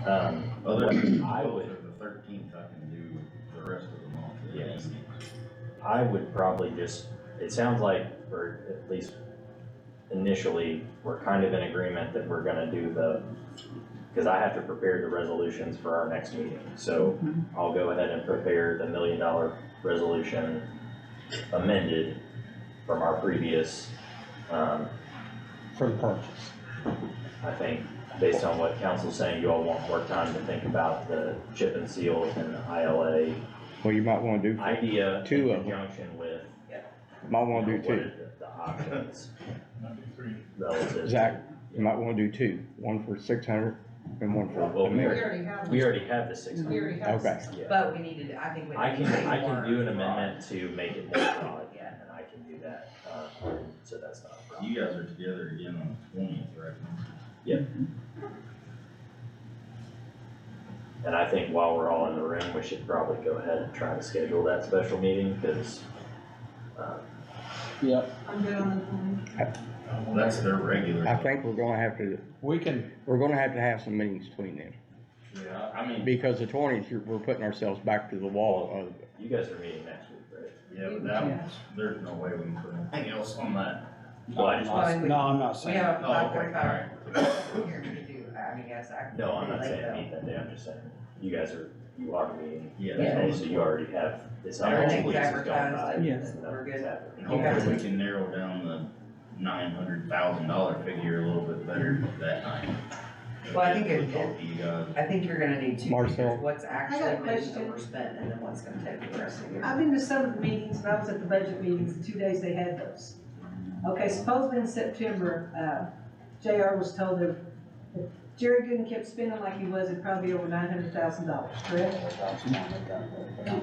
Other than I the would, 13th, I can do the rest of the month. Yes. I would probably just, it sounds like, or at least initially, we're kind of in agreement that we're gonna do because I have to prepare the resolutions for our next meeting. So I'll go ahead and prepare the $1 million resolution amended from our previous, For the purchase. I think, based on what council's saying, you all want more time to think about the chip and seal and the ILA Well, you might wanna do, idea in Two of them. conjunction with, might wanna do what two. are the options relative. Zach, you might wanna do two, one for 600 and one for Well, a we million. We already have the 600. We already have Okay. six. Yeah. But we needed, I think we. I need to make can more do an broad. amendment to make it more broad, and I can do that, so that's not a problem. You guys are together again on the 20th, right? Yep. And I think while we're all in the room, we should probably go ahead and try to schedule that special meeting, because, Yep, I'm good on the 20th. Well, that's their regular. I think we're gonna have to have some meetings between them, Yeah, I mean, because the 20th, we're putting ourselves back to the wall of, you guys are meeting next week, right? yeah, but that one's, there's no way we can put anything else on that. Well, I just, no, I'm not We saying. have a Oh, okay, 5:45 here to do, I mean, yes, I. no, I'm not late saying though. meet that day, I'm just saying, you are meeting. Yeah. Okay, so you already have, it's not. Everything's weeks is going advertised, by, and and we're nothing's good. happening. You guys- Hopefully we can narrow down the $900,000 figure a little bit better that night. Well, I think We'll talk to you guys. I think you're gonna need two, Marcel. because what's actually I got a been question. overspent, and then what's gonna take the rest of the year. I've been to some of the meetings, and I was at the budget meetings, the 2 days they had those. Okay, supposedly in September, JR was told that if Jerry Gooden kept spending like he was, it'd probably be over $900,000, correct?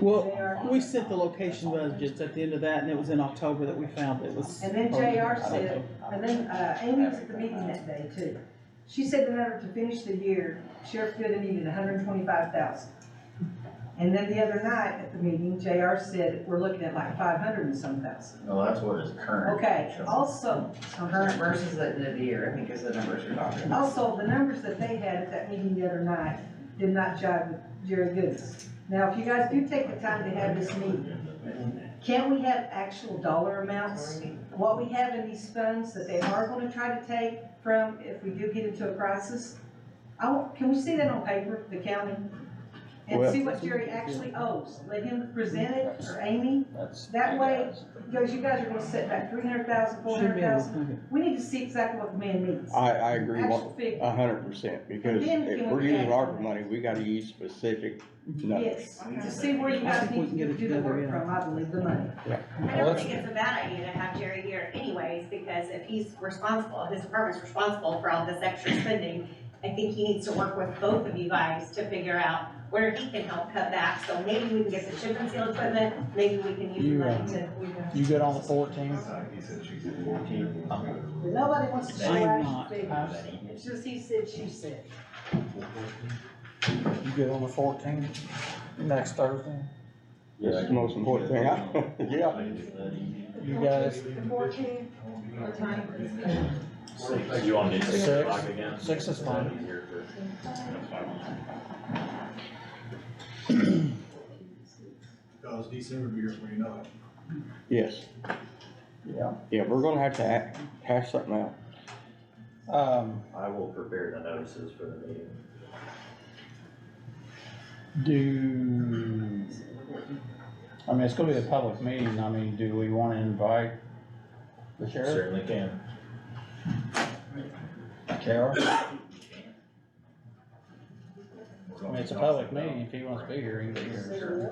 Well, we sent the location budgets at the end of that, and it was in October that we found it was. And then JR said, and then, Amy was at the meeting that day too. She said in order to finish the year, Sheriff Gooden needed $125,000. And then the other night at the meeting, JR said, we're looking at like 500 and some thousand. No, that's what is current. Okay, also, Current versus the end of the year, I think is the numbers you're talking about. also, the numbers that they had at that meeting the other night did not jive with Jerry Gooden's. Now, if you guys do take the time to have this meeting, can we have actual dollar amounts? What we have in these funds that they are gonna try to take from if we do get into a crisis? Can we see that on paper, the county? And Well- see what Jerry actually owes? Let him present it, or Amy? That's. That way, because you guys are gonna set back 300,000, 400,000. We need to see exactly what the man needs. I agree Actual figure. 100%, because Then if can we're we using add ARPA something? money, we gotta use specific numbers. Yes, to see where you I guys think we need can to get it do the together, work yeah. from, I believe, the money. I don't think it's a bad idea to have Jerry here anyways, because if he's responsible, his department's responsible for all this extra spending, I think he needs to work with both of you guys to figure out where he can help cut back, so maybe we can get the chip and seal equipment, maybe we can use the money to. You good on the 14th? Nobody wants to show I'm actual not. figures. It's just he said, she said. You good on the 14th? Next Thursday? That's the most important thing, yeah. You guys, The 14th, what time? So you want to do 6 Six. o'clock again? 6 is fine. Easier for- Because December will be here before you know it. Yes, Yeah. yeah, we're gonna have to hash something out. I will prepare the notices for the meeting. I mean, it's gonna be a public meeting, I mean, do we wanna invite the sheriff? Certainly can. Carol? I mean, it's a public meeting, if he wants to be here, he can be here.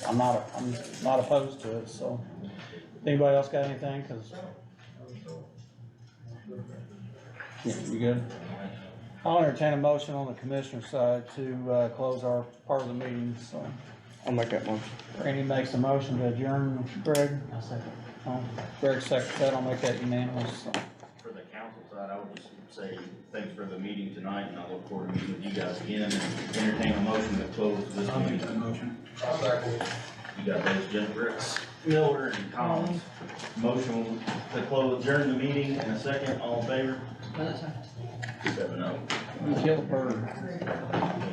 I'm not opposed to it, so. Anybody else got anything, cause? Yeah, you good? I'll entertain a motion on the commissioner side to, close our part of the meeting, so. I'll make that motion. Randy makes a motion to adjourn, Greg? Greg seconds that, I'll make that unanimous, so. For the council side, side, I would just say thanks for the meeting tonight, and I look forward to meeting with you guys again, and entertain a motion to close this I'll make meeting. that motion. I'll second. You got those, Jennifer, Miller, and Collins. Motion to close, adjourn the meeting in a second, all in favor? 7-0. Kill the bird.